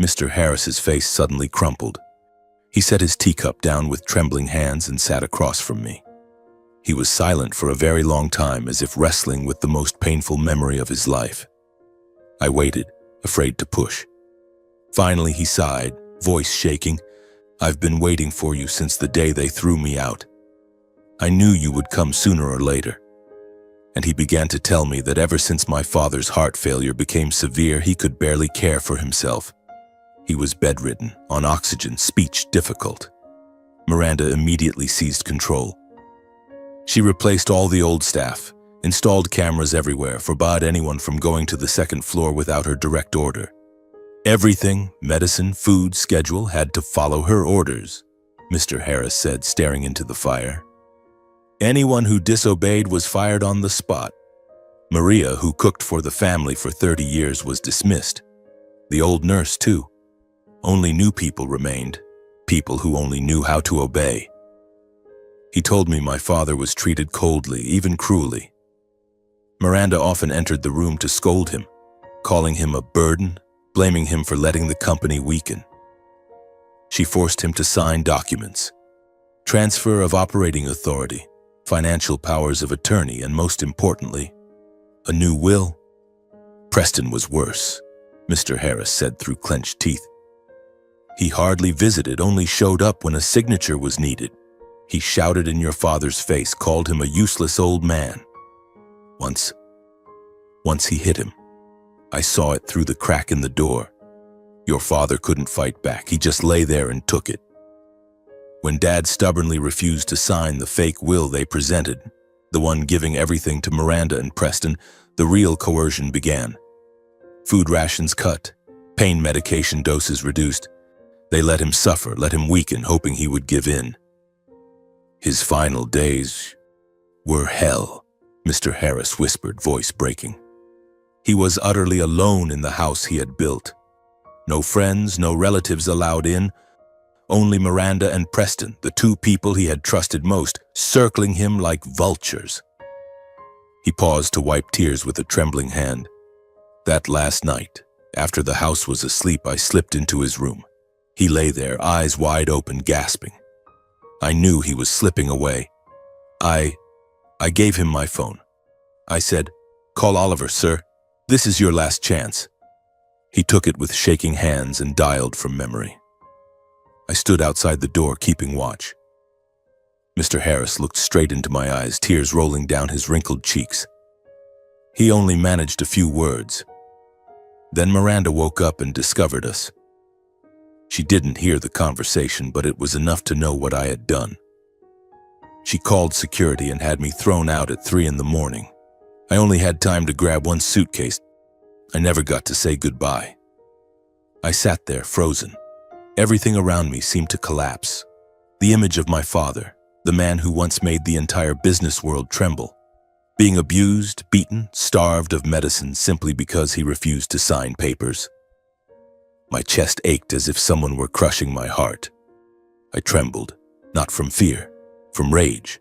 Mr. Harris's face suddenly crumpled. He set his teacup down with trembling hands and sat across from me. He was silent for a very long time, as if wrestling with the most painful memory of his life. I waited, afraid to push. Finally, he sighed, voice shaking. "I've been waiting for you since the day they threw me out. I knew you would come sooner or later." And he began to tell me that ever since my father's heart failure became severe, he could barely care for himself. He was bedridden, on oxygen, speech difficult. Miranda immediately seized control. She replaced all the old staff, installed cameras everywhere, forbade anyone from going to the second floor without her direct order. Everything, medicine, food, schedule, had to follow her orders, Mr. Harris said, staring into the fire. Anyone who disobeyed was fired on the spot. Maria, who cooked for the family for 30 years, was dismissed. The old nurse, too. Only new people remained, people who only knew how to obey. He told me my father was treated coldly, even cruelly. Miranda often entered the room to scold him, calling him a burden, blaming him for letting the company weaken. She forced him to sign documents, transfer of operating authority, financial powers of attorney, and most importantly, a new will. Preston was worse, Mr. Harris said through clenched teeth. He hardly visited, only showed up when a signature was needed. He shouted in your father's face, called him a useless old man. Once he hit him. I saw it through the crack in the door. Your father couldn't fight back. He just lay there and took it. When Dad stubbornly refused to sign the fake will they presented, the one giving everything to Miranda and Preston, the real coercion began. Food rations cut, pain medication doses reduced. They let him suffer, let him weaken, hoping he would give in. His final days were hell, Mr. Harris whispered, voice breaking. He was utterly alone in the house he had built. No friends, no relatives allowed in. Only Miranda and Preston, the two people he had trusted most, circling him like vultures. He paused to wipe tears with a trembling hand. That last night, after the house was asleep, I slipped into his room. He lay there, eyes wide open, gasping. I knew he was slipping away. I gave him my phone. I said, "Call Oliver, sir. This is your last chance." He took it with shaking hands and dialed from memory. I stood outside the door, keeping watch. Mr. Harris looked straight into my eyes, tears rolling down his wrinkled cheeks. He only managed a few words. Then Miranda woke up and discovered us. She didn't hear the conversation, but it was enough to know what I had done. She called security and had me thrown out at 3 in the morning. I only had time to grab one suitcase. I never got to say goodbye. I sat there, frozen. Everything around me seemed to collapse. The image of my father, the man who once made the entire business world tremble, being abused, beaten, starved of medicine simply because he refused to sign papers. My chest ached as if someone were crushing my heart. I trembled, not from fear, from rage.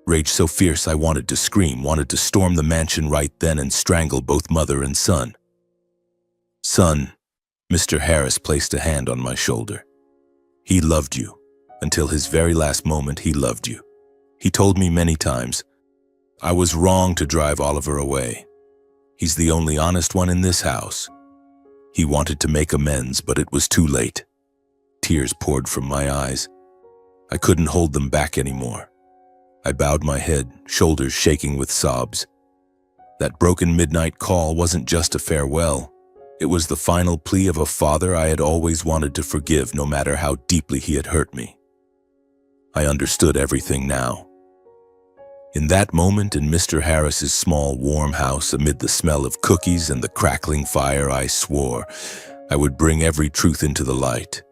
Rage so fierce I wanted to scream, wanted to storm the mansion right then and strangle both mother and son. "Son," Mr. Harris placed a hand on my shoulder. "He loved you. Until his very last moment, he loved you. He told me many times, I was wrong to drive Oliver away. He's the only honest one in this house." He wanted to make amends, but it was too late. Tears poured from my eyes. I couldn't hold them back anymore. I bowed my head, shoulders shaking with sobs. That broken midnight call wasn't just a farewell. It was the final plea of a father I had always wanted to forgive, no matter how deeply he had hurt me. I understood everything now. In that moment, in Mr. Harris's small, warm house, amid the smell of cookies and the crackling fire, I swore I would bring every truth into the light,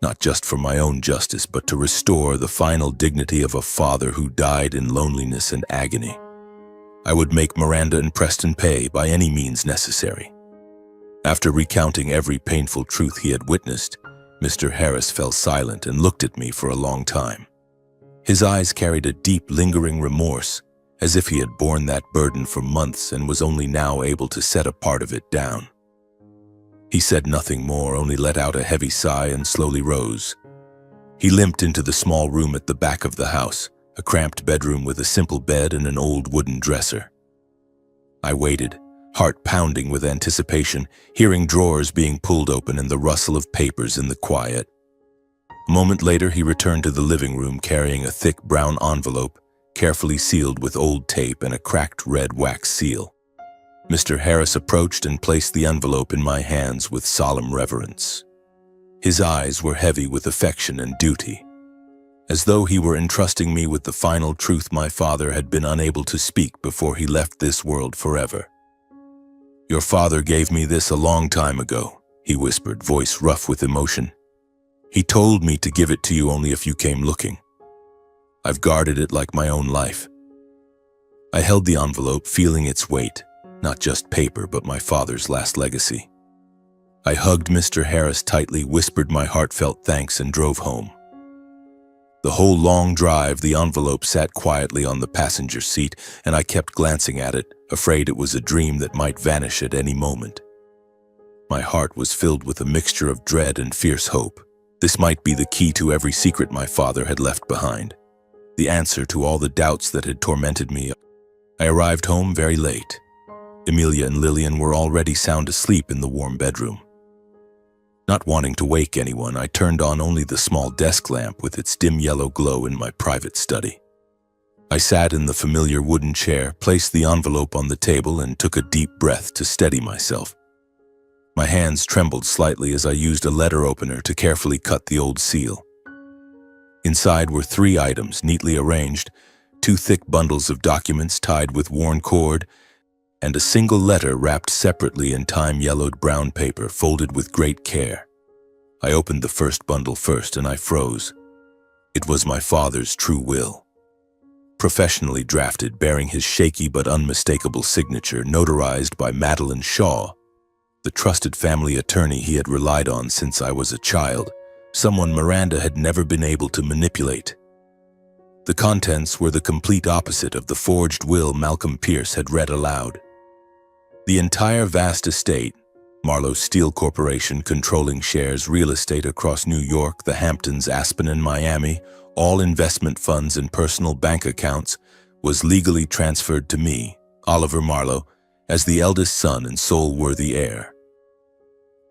not just for my own justice, but to restore the final dignity of a father who died in loneliness and agony. I would make Miranda and Preston pay by any means necessary. After recounting every painful truth he had witnessed, Mr. Harris fell silent and looked at me for a long time. His eyes carried a deep, lingering remorse, as if he had borne that burden for months and was only now able to set a part of it down. He said nothing more, only let out a heavy sigh and slowly rose. He limped into the small room at the back of the house, a cramped bedroom with a simple bed and an old wooden dresser. I waited, heart pounding with anticipation, hearing drawers being pulled open and the rustle of papers in the quiet. A moment later, he returned to the living room carrying a thick brown envelope, carefully sealed with old tape and a cracked red wax seal. Mr. Harris approached and placed the envelope in my hands with solemn reverence. His eyes were heavy with affection and duty, as though he were entrusting me with the final truth my father had been unable to speak before he left this world forever. "Your father gave me this a long time ago," he whispered, voice rough with emotion. "He told me to give it to you only if you came looking. I've guarded it like my own life." I held the envelope, feeling its weight, not just paper, but my father's last legacy. I hugged Mr. Harris tightly, whispered my heartfelt thanks, and drove home. The whole long drive, the envelope sat quietly on the passenger seat, and I kept glancing at it, afraid it was a dream that might vanish at any moment. My heart was filled with a mixture of dread and fierce hope. This might be the key to every secret my father had left behind, the answer to all the doubts that had tormented me. I arrived home very late. Emilia and Lillian were already sound asleep in the warm bedroom. Not wanting to wake anyone, I turned on only the small desk lamp with its dim yellow glow in my private study. I sat in the familiar wooden chair, placed the envelope on the table, and took a deep breath to steady myself. My hands trembled slightly as I used a letter opener to carefully cut the old seal. Inside were 3 items neatly arranged, 2 thick bundles of documents tied with worn cord, and a single letter wrapped separately in time-yellowed brown paper, folded with great care. I opened the first bundle first, and I froze. It was my father's true will, professionally drafted, bearing his shaky but unmistakable signature, notarized by Madeline Shaw, the trusted family attorney he had relied on since I was a child, someone Miranda had never been able to manipulate. The contents were the complete opposite of the forged will Malcolm Pierce had read aloud. The entire vast estate, Marlowe Steel Corporation controlling shares, real estate across New York, the Hamptons, Aspen, and Miami, all investment funds and personal bank accounts, was legally transferred to me, Oliver Marlowe, as the eldest son and sole worthy heir.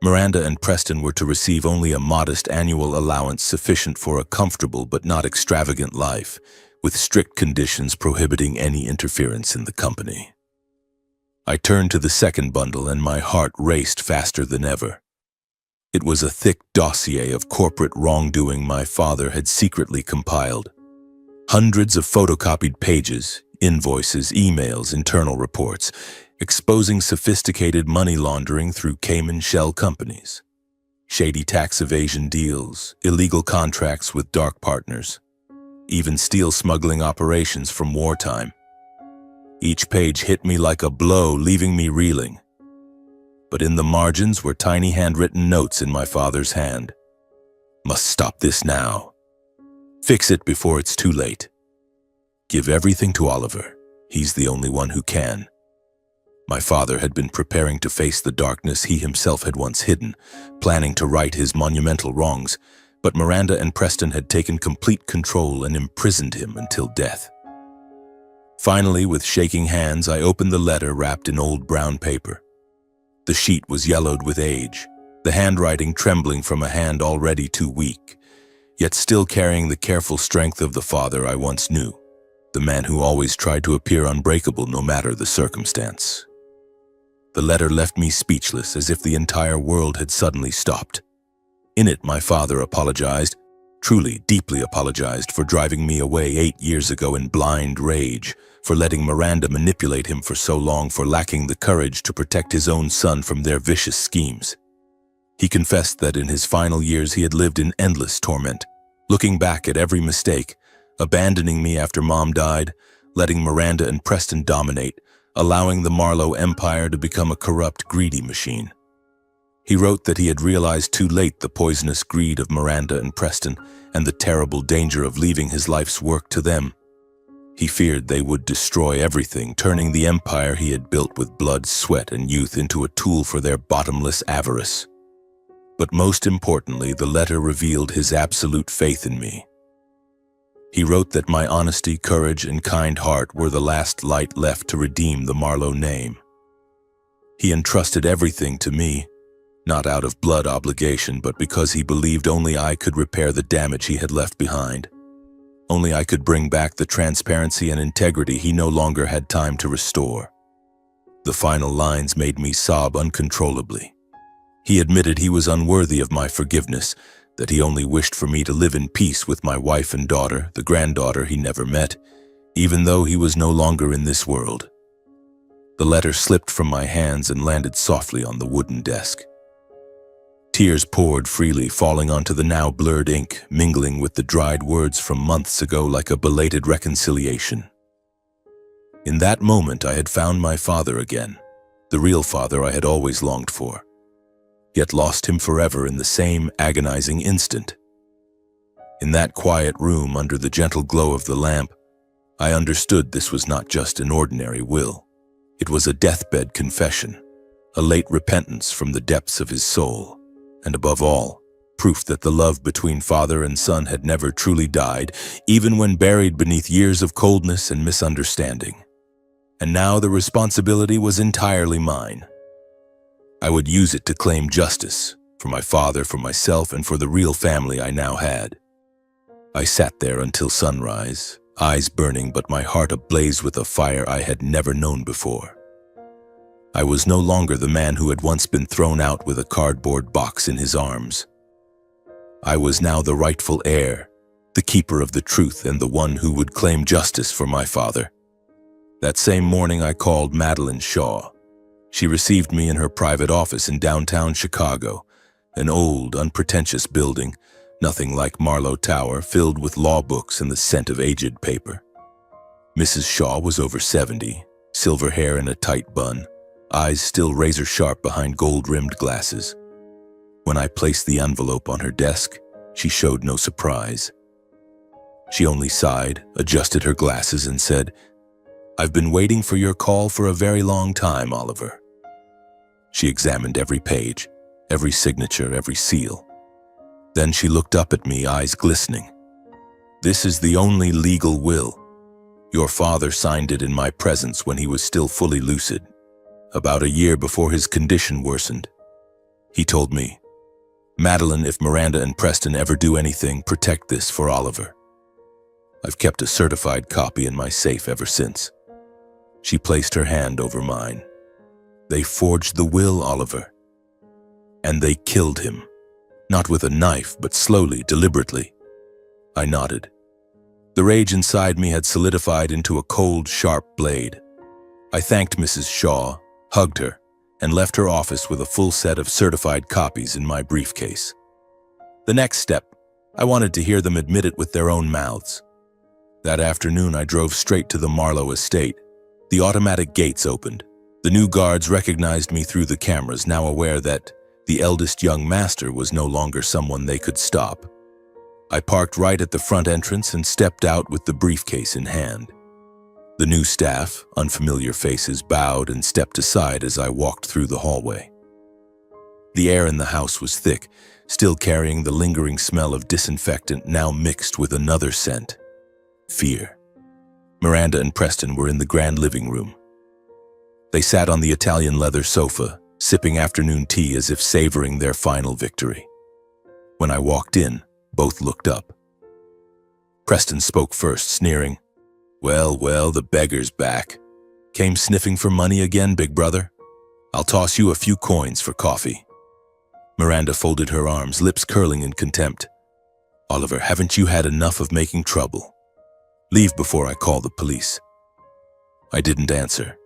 Miranda and Preston were to receive only a modest annual allowance sufficient for a comfortable but not extravagant life, with strict conditions prohibiting any interference in the company. I turned to the second bundle, and my heart raced faster than ever. It was a thick dossier of corporate wrongdoing my father had secretly compiled. Hundreds of photocopied pages, invoices, emails, internal reports, exposing sophisticated money laundering through Cayman shell companies, shady tax evasion deals, illegal contracts with dark partners, even steel smuggling operations from wartime. Each page hit me like a blow, leaving me reeling. But in the margins were tiny handwritten notes in my father's hand. "Must stop this now. Fix it before it's too late. Give everything to Oliver. He's the only one who can." My father had been preparing to face the darkness he himself had once hidden, planning to right his monumental wrongs, but Miranda and Preston had taken complete control and imprisoned him until death. Finally, with shaking hands, I opened the letter wrapped in old brown paper. The sheet was yellowed with age, the handwriting trembling from a hand already too weak, yet still carrying the careful strength of the father I once knew, the man who always tried to appear unbreakable no matter the circumstance. The letter left me speechless, as if the entire world had suddenly stopped. In it, my father apologized, truly, deeply apologized, for driving me away 8 years ago in blind rage, for letting Miranda manipulate him for so long, for lacking the courage to protect his own son from their vicious schemes. He confessed that in his final years he had lived in endless torment, looking back at every mistake, abandoning me after Mom died, letting Miranda and Preston dominate, allowing the Marlowe empire to become a corrupt, greedy machine. He wrote that he had realized too late the poisonous greed of Miranda and Preston and the terrible danger of leaving his life's work to them. He feared they would destroy everything, turning the empire he had built with blood, sweat, and youth into a tool for their bottomless avarice. But most importantly, the letter revealed his absolute faith in me. He wrote that my honesty, courage, and kind heart were the last light left to redeem the Marlowe name. He entrusted everything to me, not out of blood obligation, but because he believed only I could repair the damage he had left behind. Only I could bring back the transparency and integrity he no longer had time to restore. The final lines made me sob uncontrollably. He admitted he was unworthy of my forgiveness, that he only wished for me to live in peace with my wife and daughter, the granddaughter he never met, even though he was no longer in this world. The letter slipped from my hands and landed softly on the wooden desk. Tears poured freely, falling onto the now blurred ink, mingling with the dried words from months ago like a belated reconciliation. In that moment, I had found my father again, the real father I had always longed for, yet lost him forever in the same agonizing instant. In that quiet room, under the gentle glow of the lamp, I understood this was not just an ordinary will. It was a deathbed confession, a late repentance from the depths of his soul, and above all, proof that the love between father and son had never truly died, even when buried beneath years of coldness and misunderstanding. And now the responsibility was entirely mine. I would use it to claim justice, for my father, for myself, and for the real family I now had. I sat there until sunrise, eyes burning but my heart ablaze with a fire I had never known before. I was no longer the man who had once been thrown out with a cardboard box in his arms. I was now the rightful heir, the keeper of the truth, and the one who would claim justice for my father. That same morning I called Madeline Shaw. She received me in her private office in downtown Chicago, an old, unpretentious building, nothing like Marlowe Tower, filled with law books and the scent of aged paper. Mrs. Shaw was over 70, silver hair in a tight bun, eyes still razor-sharp behind gold-rimmed glasses. When I placed the envelope on her desk, she showed no surprise. She only sighed, adjusted her glasses, and said, "I've been waiting for your call for a very long time, Oliver." She examined every page, every signature, every seal. Then she looked up at me, eyes glistening. "This is the only legal will. Your father signed it in my presence when he was still fully lucid, about a year before his condition worsened. He told me, 'Madeline, if Miranda and Preston ever do anything, protect this for Oliver.' I've kept a certified copy in my safe ever since." She placed her hand over mine. "They forged the will, Oliver. And they killed him. Not with a knife, but slowly, deliberately." I nodded. The rage inside me had solidified into a cold, sharp blade. I thanked Mrs. Shaw, hugged her, and left her office with a full set of certified copies in my briefcase. The next step, I wanted to hear them admit it with their own mouths. That afternoon, I drove straight to the Marlowe estate. The automatic gates opened. The new guards recognized me through the cameras, now aware that the eldest young master was no longer someone they could stop. I parked right at the front entrance and stepped out with the briefcase in hand. The new staff, unfamiliar faces, bowed and stepped aside as I walked through the hallway. The air in the house was thick, still carrying the lingering smell of disinfectant, now mixed with another scent: fear. Miranda and Preston were in the grand living room. They sat on the Italian leather sofa, sipping afternoon tea as if savoring their final victory. When I walked in, both looked up. Preston spoke first, sneering, Well, the beggar's back. Came sniffing for money again, big brother? I'll toss you a few coins for coffee." Miranda folded her arms, lips curling in contempt. "Oliver, haven't you had enough of making trouble? Leave before I call the police." I didn't answer.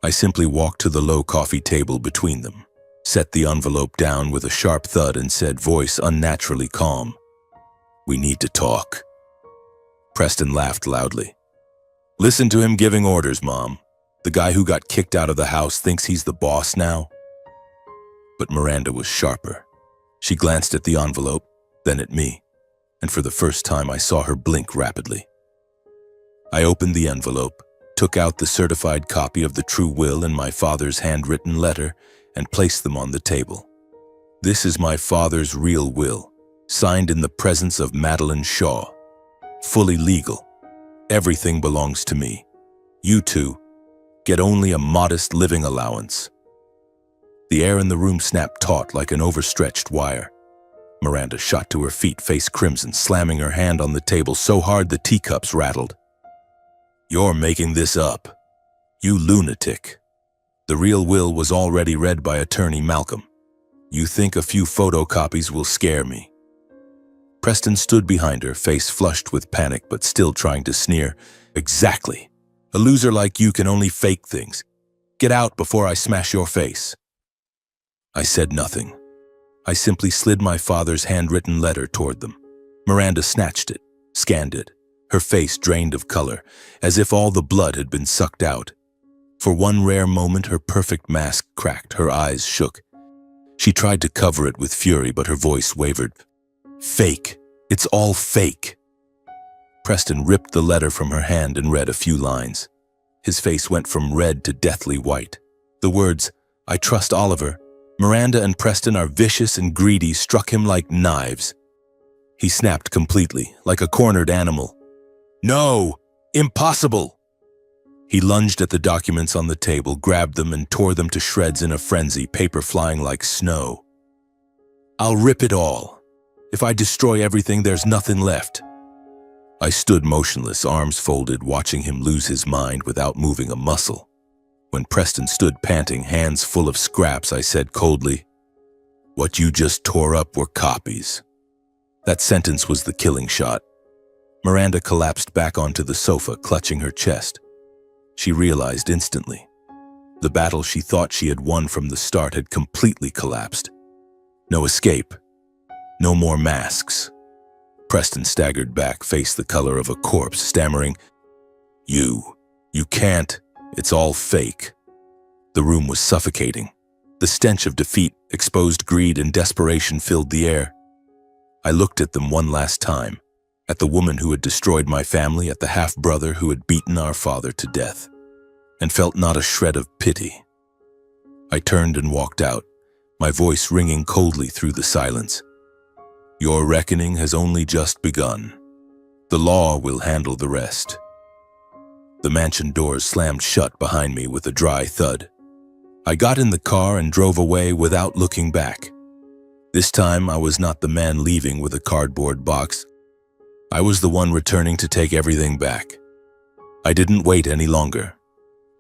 I simply walked to the low coffee table between them, set the envelope down with a sharp thud, and said, voice unnaturally calm, "We need to talk." Preston laughed loudly. "Listen to him giving orders, Mom. The guy who got kicked out of the house thinks he's the boss now." But Miranda was sharper. She glanced at the envelope, then at me, and for the first time I saw her blink rapidly. I opened the envelope, took out the certified copy of the true will and my father's handwritten letter, and placed them on the table. This is my father's real will, signed in the presence of Madeline Shaw. Fully legal. Everything belongs to me. You two get only a modest living allowance." The air in the room snapped taut like an overstretched wire. Miranda shot to her feet, face crimson, slamming her hand on the table so hard the teacups rattled. "You're making this up. You lunatic." The real will was already read by Attorney Malcolm. "You think a few photocopies will scare me?" Preston stood behind her, face flushed with panic but still trying to sneer. "Exactly. A loser like you can only fake things. Get out before I smash your face." I said nothing. I simply slid my father's handwritten letter toward them. Miranda snatched it, scanned it, her face drained of color, as if all the blood had been sucked out. For one rare moment, her perfect mask cracked, her eyes shook. She tried to cover it with fury, but her voice wavered. "Fake. It's all fake." Preston ripped the letter from her hand and read a few lines. His face went from red to deathly white. The words, "I trust Oliver. Miranda and Preston are vicious and greedy," struck him like knives. He snapped completely, like a cornered animal. "No! Impossible!" He lunged at the documents on the table, grabbed them and tore them to shreds in a frenzy, paper flying like snow. "I'll rip it all. If I destroy everything, there's nothing left." I stood motionless, arms folded, watching him lose his mind without moving a muscle. When Preston stood panting, hands full of scraps, I said coldly, "What you just tore up were copies." That sentence was the killing shot. Miranda collapsed back onto the sofa, clutching her chest. She realized instantly. The battle she thought she had won from the start had completely collapsed. No escape. No more masks. Preston staggered back, face the color of a corpse, stammering, You can't. It's all fake." The room was suffocating. The stench of defeat, exposed greed, and desperation filled the air. I looked at them one last time, at the woman who had destroyed my family, at the half-brother who had beaten our father to death, and felt not a shred of pity. I turned and walked out, my voice ringing coldly through the silence. "Your reckoning has only just begun. The law will handle the rest." The mansion doors slammed shut behind me with a dry thud. I got in the car and drove away without looking back. This time I was not the man leaving with a cardboard box. I was the one returning to take everything back. I didn't wait any longer.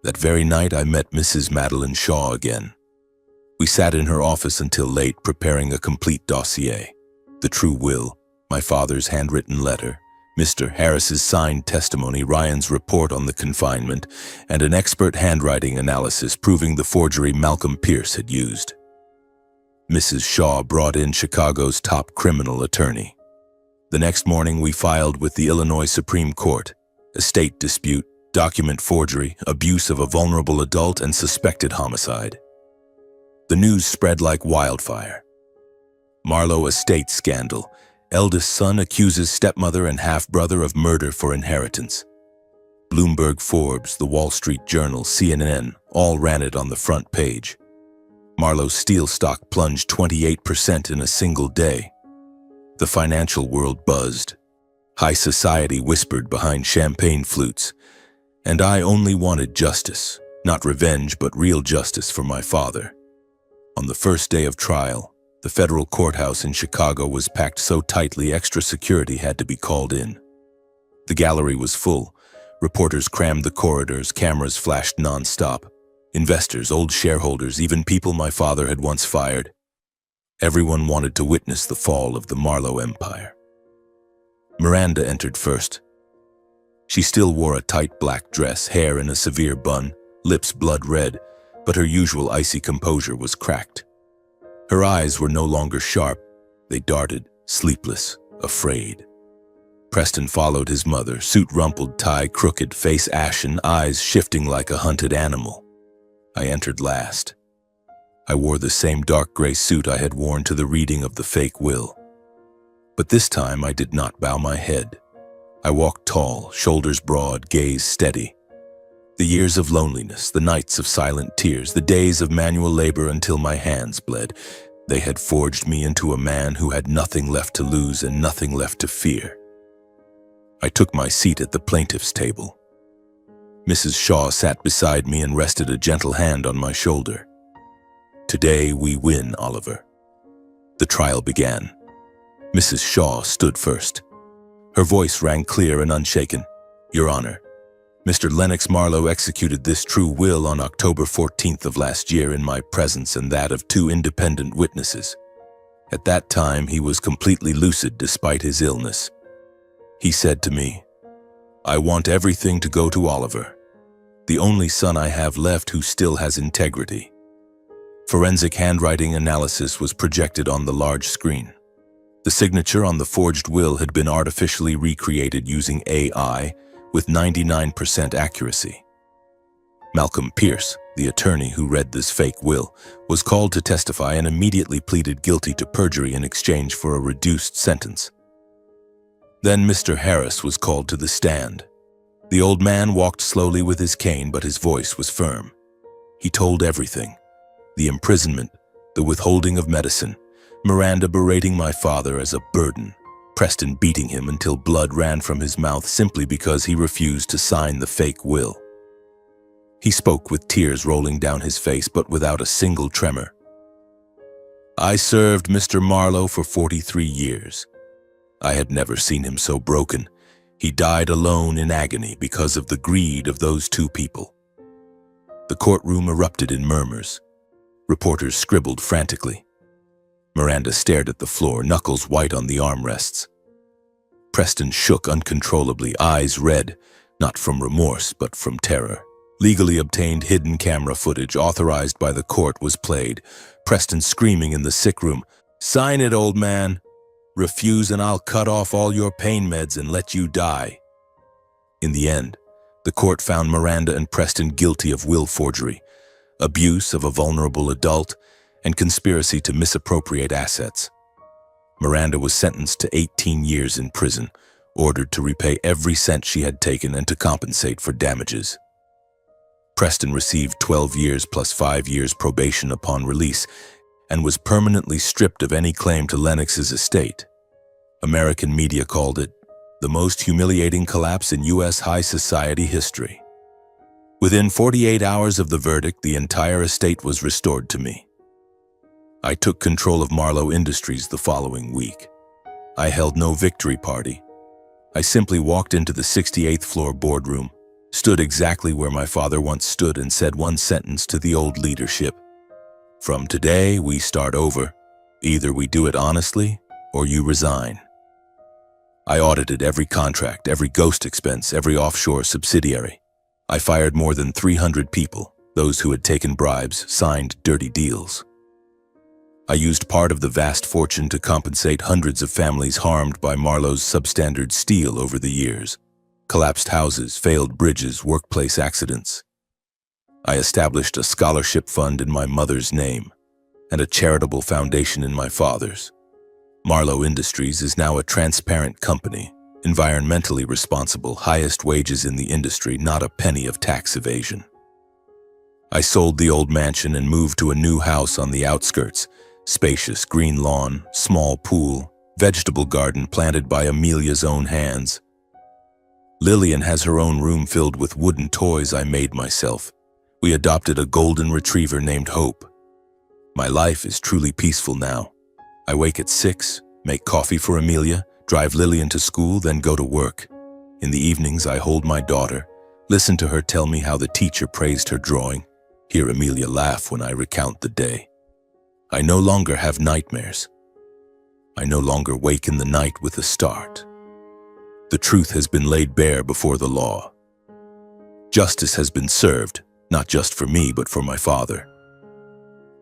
That very night I met Mrs. Madeline Shaw again. We sat in her office until late, preparing a complete dossier. The true will, my father's handwritten letter, Mr. Harris's signed testimony, Ryan's report on the confinement, and an expert handwriting analysis proving the forgery Malcolm Pierce had used. Mrs. Shaw brought in Chicago's top criminal attorney. The next morning we filed with the Illinois Supreme Court. Estate dispute, document forgery, abuse of a vulnerable adult, and suspected homicide. The news spread like wildfire. Marlowe estate scandal. Eldest son accuses stepmother and half-brother of murder for inheritance. Bloomberg, Forbes, the Wall Street Journal, CNN, all ran it on the front page. Marlowe's steel stock plunged 28% in a single day. The financial world buzzed. High society whispered behind champagne flutes. And I only wanted justice, not revenge, but real justice for my father. On the first day of trial, the federal courthouse in Chicago was packed so tightly extra security had to be called in. The gallery was full. Reporters crammed the corridors, cameras flashed non-stop. Investors, old shareholders, even people my father had once fired. Everyone wanted to witness the fall of the Marlowe empire. Miranda entered first. She still wore a tight black dress, hair in a severe bun, lips blood red, but her usual icy composure was cracked. Her eyes were no longer sharp. They darted, sleepless, afraid. Preston followed his mother, suit rumpled, tie crooked, face ashen, eyes shifting like a hunted animal. I entered last. I wore the same dark gray suit I had worn to the reading of the fake will. But this time I did not bow my head. I walked tall, shoulders broad, gaze steady. The years of loneliness, the nights of silent tears, the days of manual labor until my hands bled, They had forged me into a man who had nothing left to lose and nothing left to fear. I took my seat at the plaintiff's table. Mrs. Shaw sat beside me and rested a gentle hand on my shoulder. "Today we win, Oliver." The trial began. Mrs. Shaw stood first. Her voice rang clear and unshaken. "Your Honor, Mr. Lennox Marlowe executed this true will on October 14th of last year in my presence and that of 2 independent witnesses. At that time, he was completely lucid despite his illness. He said to me, 'I want everything to go to Oliver, the only son I have left who still has integrity.' Forensic handwriting analysis was projected on the large screen. The signature on the forged will had been artificially recreated using AI with 99% accuracy. Malcolm Pierce, the attorney who read this fake will, was called to testify and immediately pleaded guilty to perjury in exchange for a reduced sentence. Then Mr. Harris was called to the stand. The old man walked slowly with his cane, but his voice was firm. He told everything: the imprisonment, the withholding of medicine, Miranda berating my father as a burden, Preston beating him until blood ran from his mouth simply because he refused to sign the fake will. He spoke with tears rolling down his face, but without a single tremor. "I served Mr. Marlowe for 43 years. I had never seen him so broken. He died alone in agony because of the greed of those 2 people." The courtroom erupted in murmurs. Reporters scribbled frantically. Miranda stared at the floor, knuckles white on the armrests. Preston shook uncontrollably, eyes red, not from remorse, but from terror. Legally obtained hidden camera footage authorized by the court was played. Preston screaming in the sick room, "Sign it, old man. Refuse and I'll cut off all your pain meds and let you die." In the end, the court found Miranda and Preston guilty of will forgery, abuse of a vulnerable adult, and conspiracy to misappropriate assets. Miranda was sentenced to 18 years in prison, ordered to repay every cent she had taken and to compensate for damages. Preston received 12 years plus 5 years probation upon release and was permanently stripped of any claim to Lennox's estate. American media called it the most humiliating collapse in U.S. high society history. Within 48 hours of the verdict, the entire estate was restored to me. I took control of Marlowe Industries the following week. I held no victory party. I simply walked into the 68th floor boardroom, stood exactly where my father once stood, and said one sentence to the old leadership: "From today, we start over. Either we do it honestly, or you resign." I audited every contract, every ghost expense, every offshore subsidiary. I fired more than 300 people, those who had taken bribes, signed dirty deals. I used part of the vast fortune to compensate hundreds of families harmed by Marlowe's substandard steel over the years. Collapsed houses, failed bridges, workplace accidents. I established a scholarship fund in my mother's name and a charitable foundation in my father's. Marlowe Industries is now a transparent company, environmentally responsible, highest wages in the industry, not a penny of tax evasion. I sold the old mansion and moved to a new house on the outskirts. Spacious green lawn, small pool, vegetable garden planted by Amelia's own hands. Lillian has her own room filled with wooden toys I made myself. We adopted a golden retriever named Hope. My life is truly peaceful now. I wake at 6, make coffee for Amelia, drive Lillian to school, then go to work. In the evenings, I hold my daughter, listen to her tell me how the teacher praised her drawing, hear Amelia laugh when I recount the day. I no longer have nightmares. I no longer wake in the night with a start. The truth has been laid bare before the law. Justice has been served, not just for me, but for my father.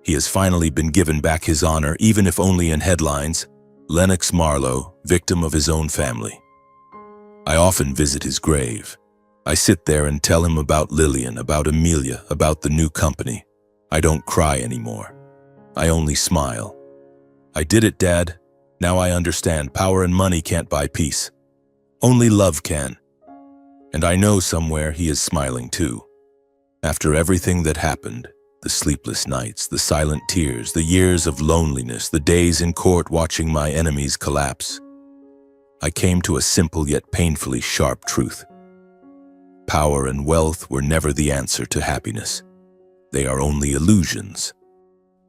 He has finally been given back his honor, even if only in headlines. Lennox Marlowe, victim of his own family. I often visit his grave. I sit there and tell him about Lillian, about Amelia, about the new company. I don't cry anymore. I only smile. I did it, Dad. Now I understand. Power and money can't buy peace. Only love can. And I know somewhere he is smiling too. After everything that happened, The sleepless nights, the silent tears, the years of loneliness, the days in court watching my enemies collapse. I came to a simple yet painfully sharp truth. Power and wealth were never the answer to happiness. They are only illusions.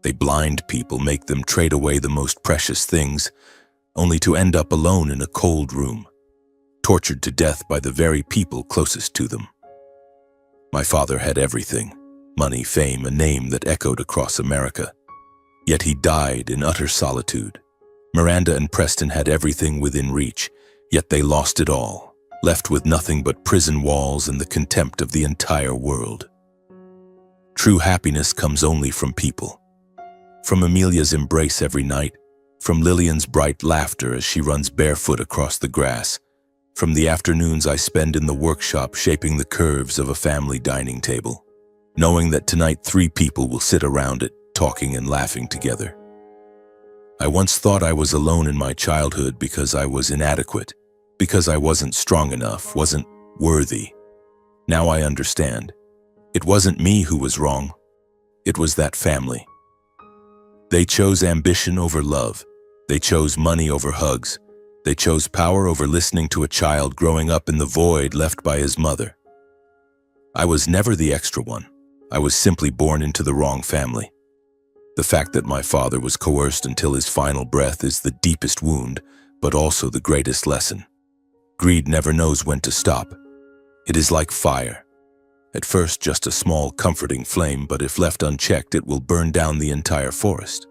They blind people, make them trade away the most precious things, only to end up alone in a cold room, tortured to death by the very people closest to them. My father had everything: money, fame, a name that echoed across America. Yet he died in utter solitude. Miranda and Preston had everything within reach, yet they lost it all, left with nothing but prison walls and the contempt of the entire world. True happiness comes only from people. From Amelia's embrace every night, from Lillian's bright laughter as she runs barefoot across the grass, from the afternoons I spend in the workshop shaping the curves of a family dining table, knowing that tonight 3 people will sit around it, talking and laughing together. I once thought I was alone in my childhood because I was inadequate, because I wasn't strong enough, wasn't worthy. Now I understand. It wasn't me who was wrong. It was that family. They chose ambition over love. They chose money over hugs. They chose power over listening to a child growing up in the void left by his mother. I was never the extra one. I was simply born into the wrong family. The fact that my father was coerced until his final breath is the deepest wound, but also the greatest lesson. Greed never knows when to stop. It is like fire. At first just a small, comforting flame, but if left unchecked, it will burn down the entire forest.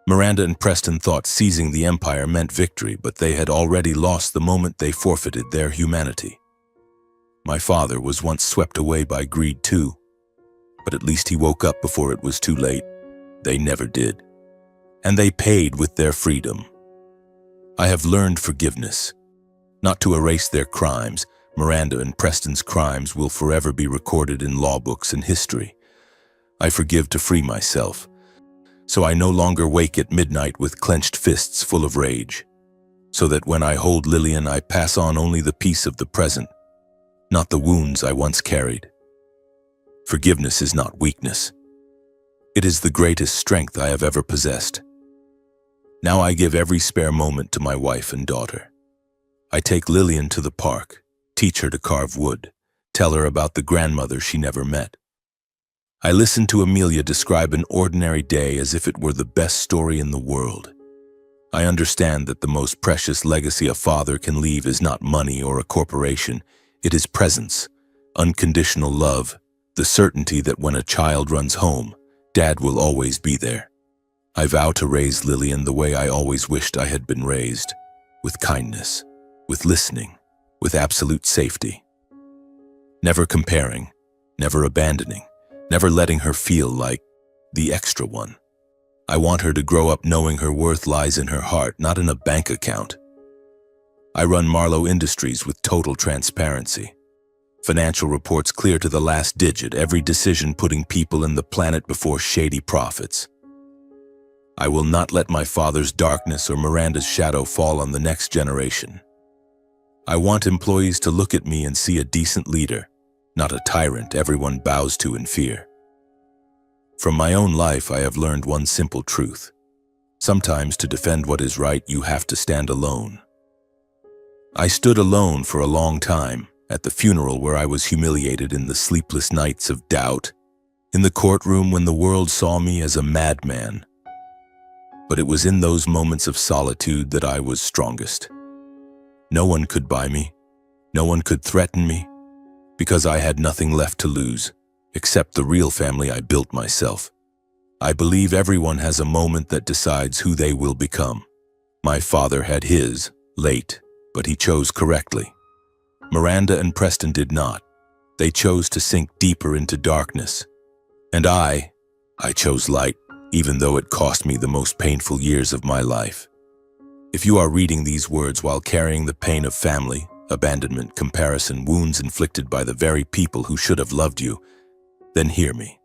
Miranda and Preston thought seizing the empire meant victory, but they had already lost the moment they forfeited their humanity. My father was once swept away by greed too, but at least he woke up before it was too late. They never did. And they paid with their freedom. I have learned forgiveness, not to erase their crimes. Miranda and Preston's crimes will forever be recorded in law books and history. I forgive to free myself, so I no longer wake at midnight with clenched fists full of rage, so that when I hold Lillian, I pass on only the peace of the present, not the wounds I once carried. Forgiveness is not weakness. It is the greatest strength I have ever possessed. Now I give every spare moment to my wife and daughter. I take Lillian to the park, teach her to carve wood, tell her about the grandmother she never met. I listen to Amelia describe an ordinary day as if it were the best story in the world. I understand that the most precious legacy a father can leave is not money or a corporation. It is presence, unconditional love, the certainty that when a child runs home, Dad will always be there. I vow to raise Lillian the way I always wished I had been raised, with kindness, with listening, with absolute safety. Never comparing, never abandoning, never letting her feel like the extra one. I want her to grow up knowing her worth lies in her heart, not in a bank account. I run Marlowe Industries with total transparency. Financial reports clear to the last digit, every decision putting people and the planet before shady profits. I will not let my father's darkness or Miranda's shadow fall on the next generation. I want employees to look at me and see a decent leader, not a tyrant everyone bows to in fear. From my own life, I have learned one simple truth. Sometimes to defend what is right, you have to stand alone. I stood alone for a long time, at the funeral where I was humiliated, in the sleepless nights of doubt, in the courtroom when the world saw me as a madman. But it was in those moments of solitude that I was strongest. No one could buy me, no one could threaten me, because I had nothing left to lose, except the real family I built myself. I believe everyone has a moment that decides who they will become. My father had his, late, but he chose correctly. Miranda and Preston did not. They chose to sink deeper into darkness. And I chose light, even though it cost me the most painful years of my life. If you are reading these words while carrying the pain of family, abandonment, comparison, wounds inflicted by the very people who should have loved you, then hear me.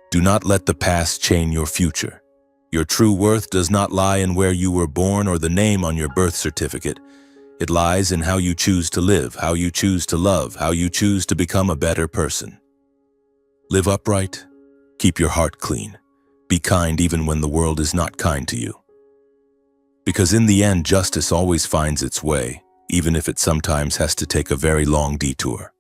Do not let the past chain your future. Your true worth does not lie in where you were born or the name on your birth certificate. It lies in how you choose to live, how you choose to love, how you choose to become a better person. Live upright, Keep your heart clean. Be kind even when the world is not kind to you. Because in the end, justice always finds its way, even if it sometimes has to take a very long detour.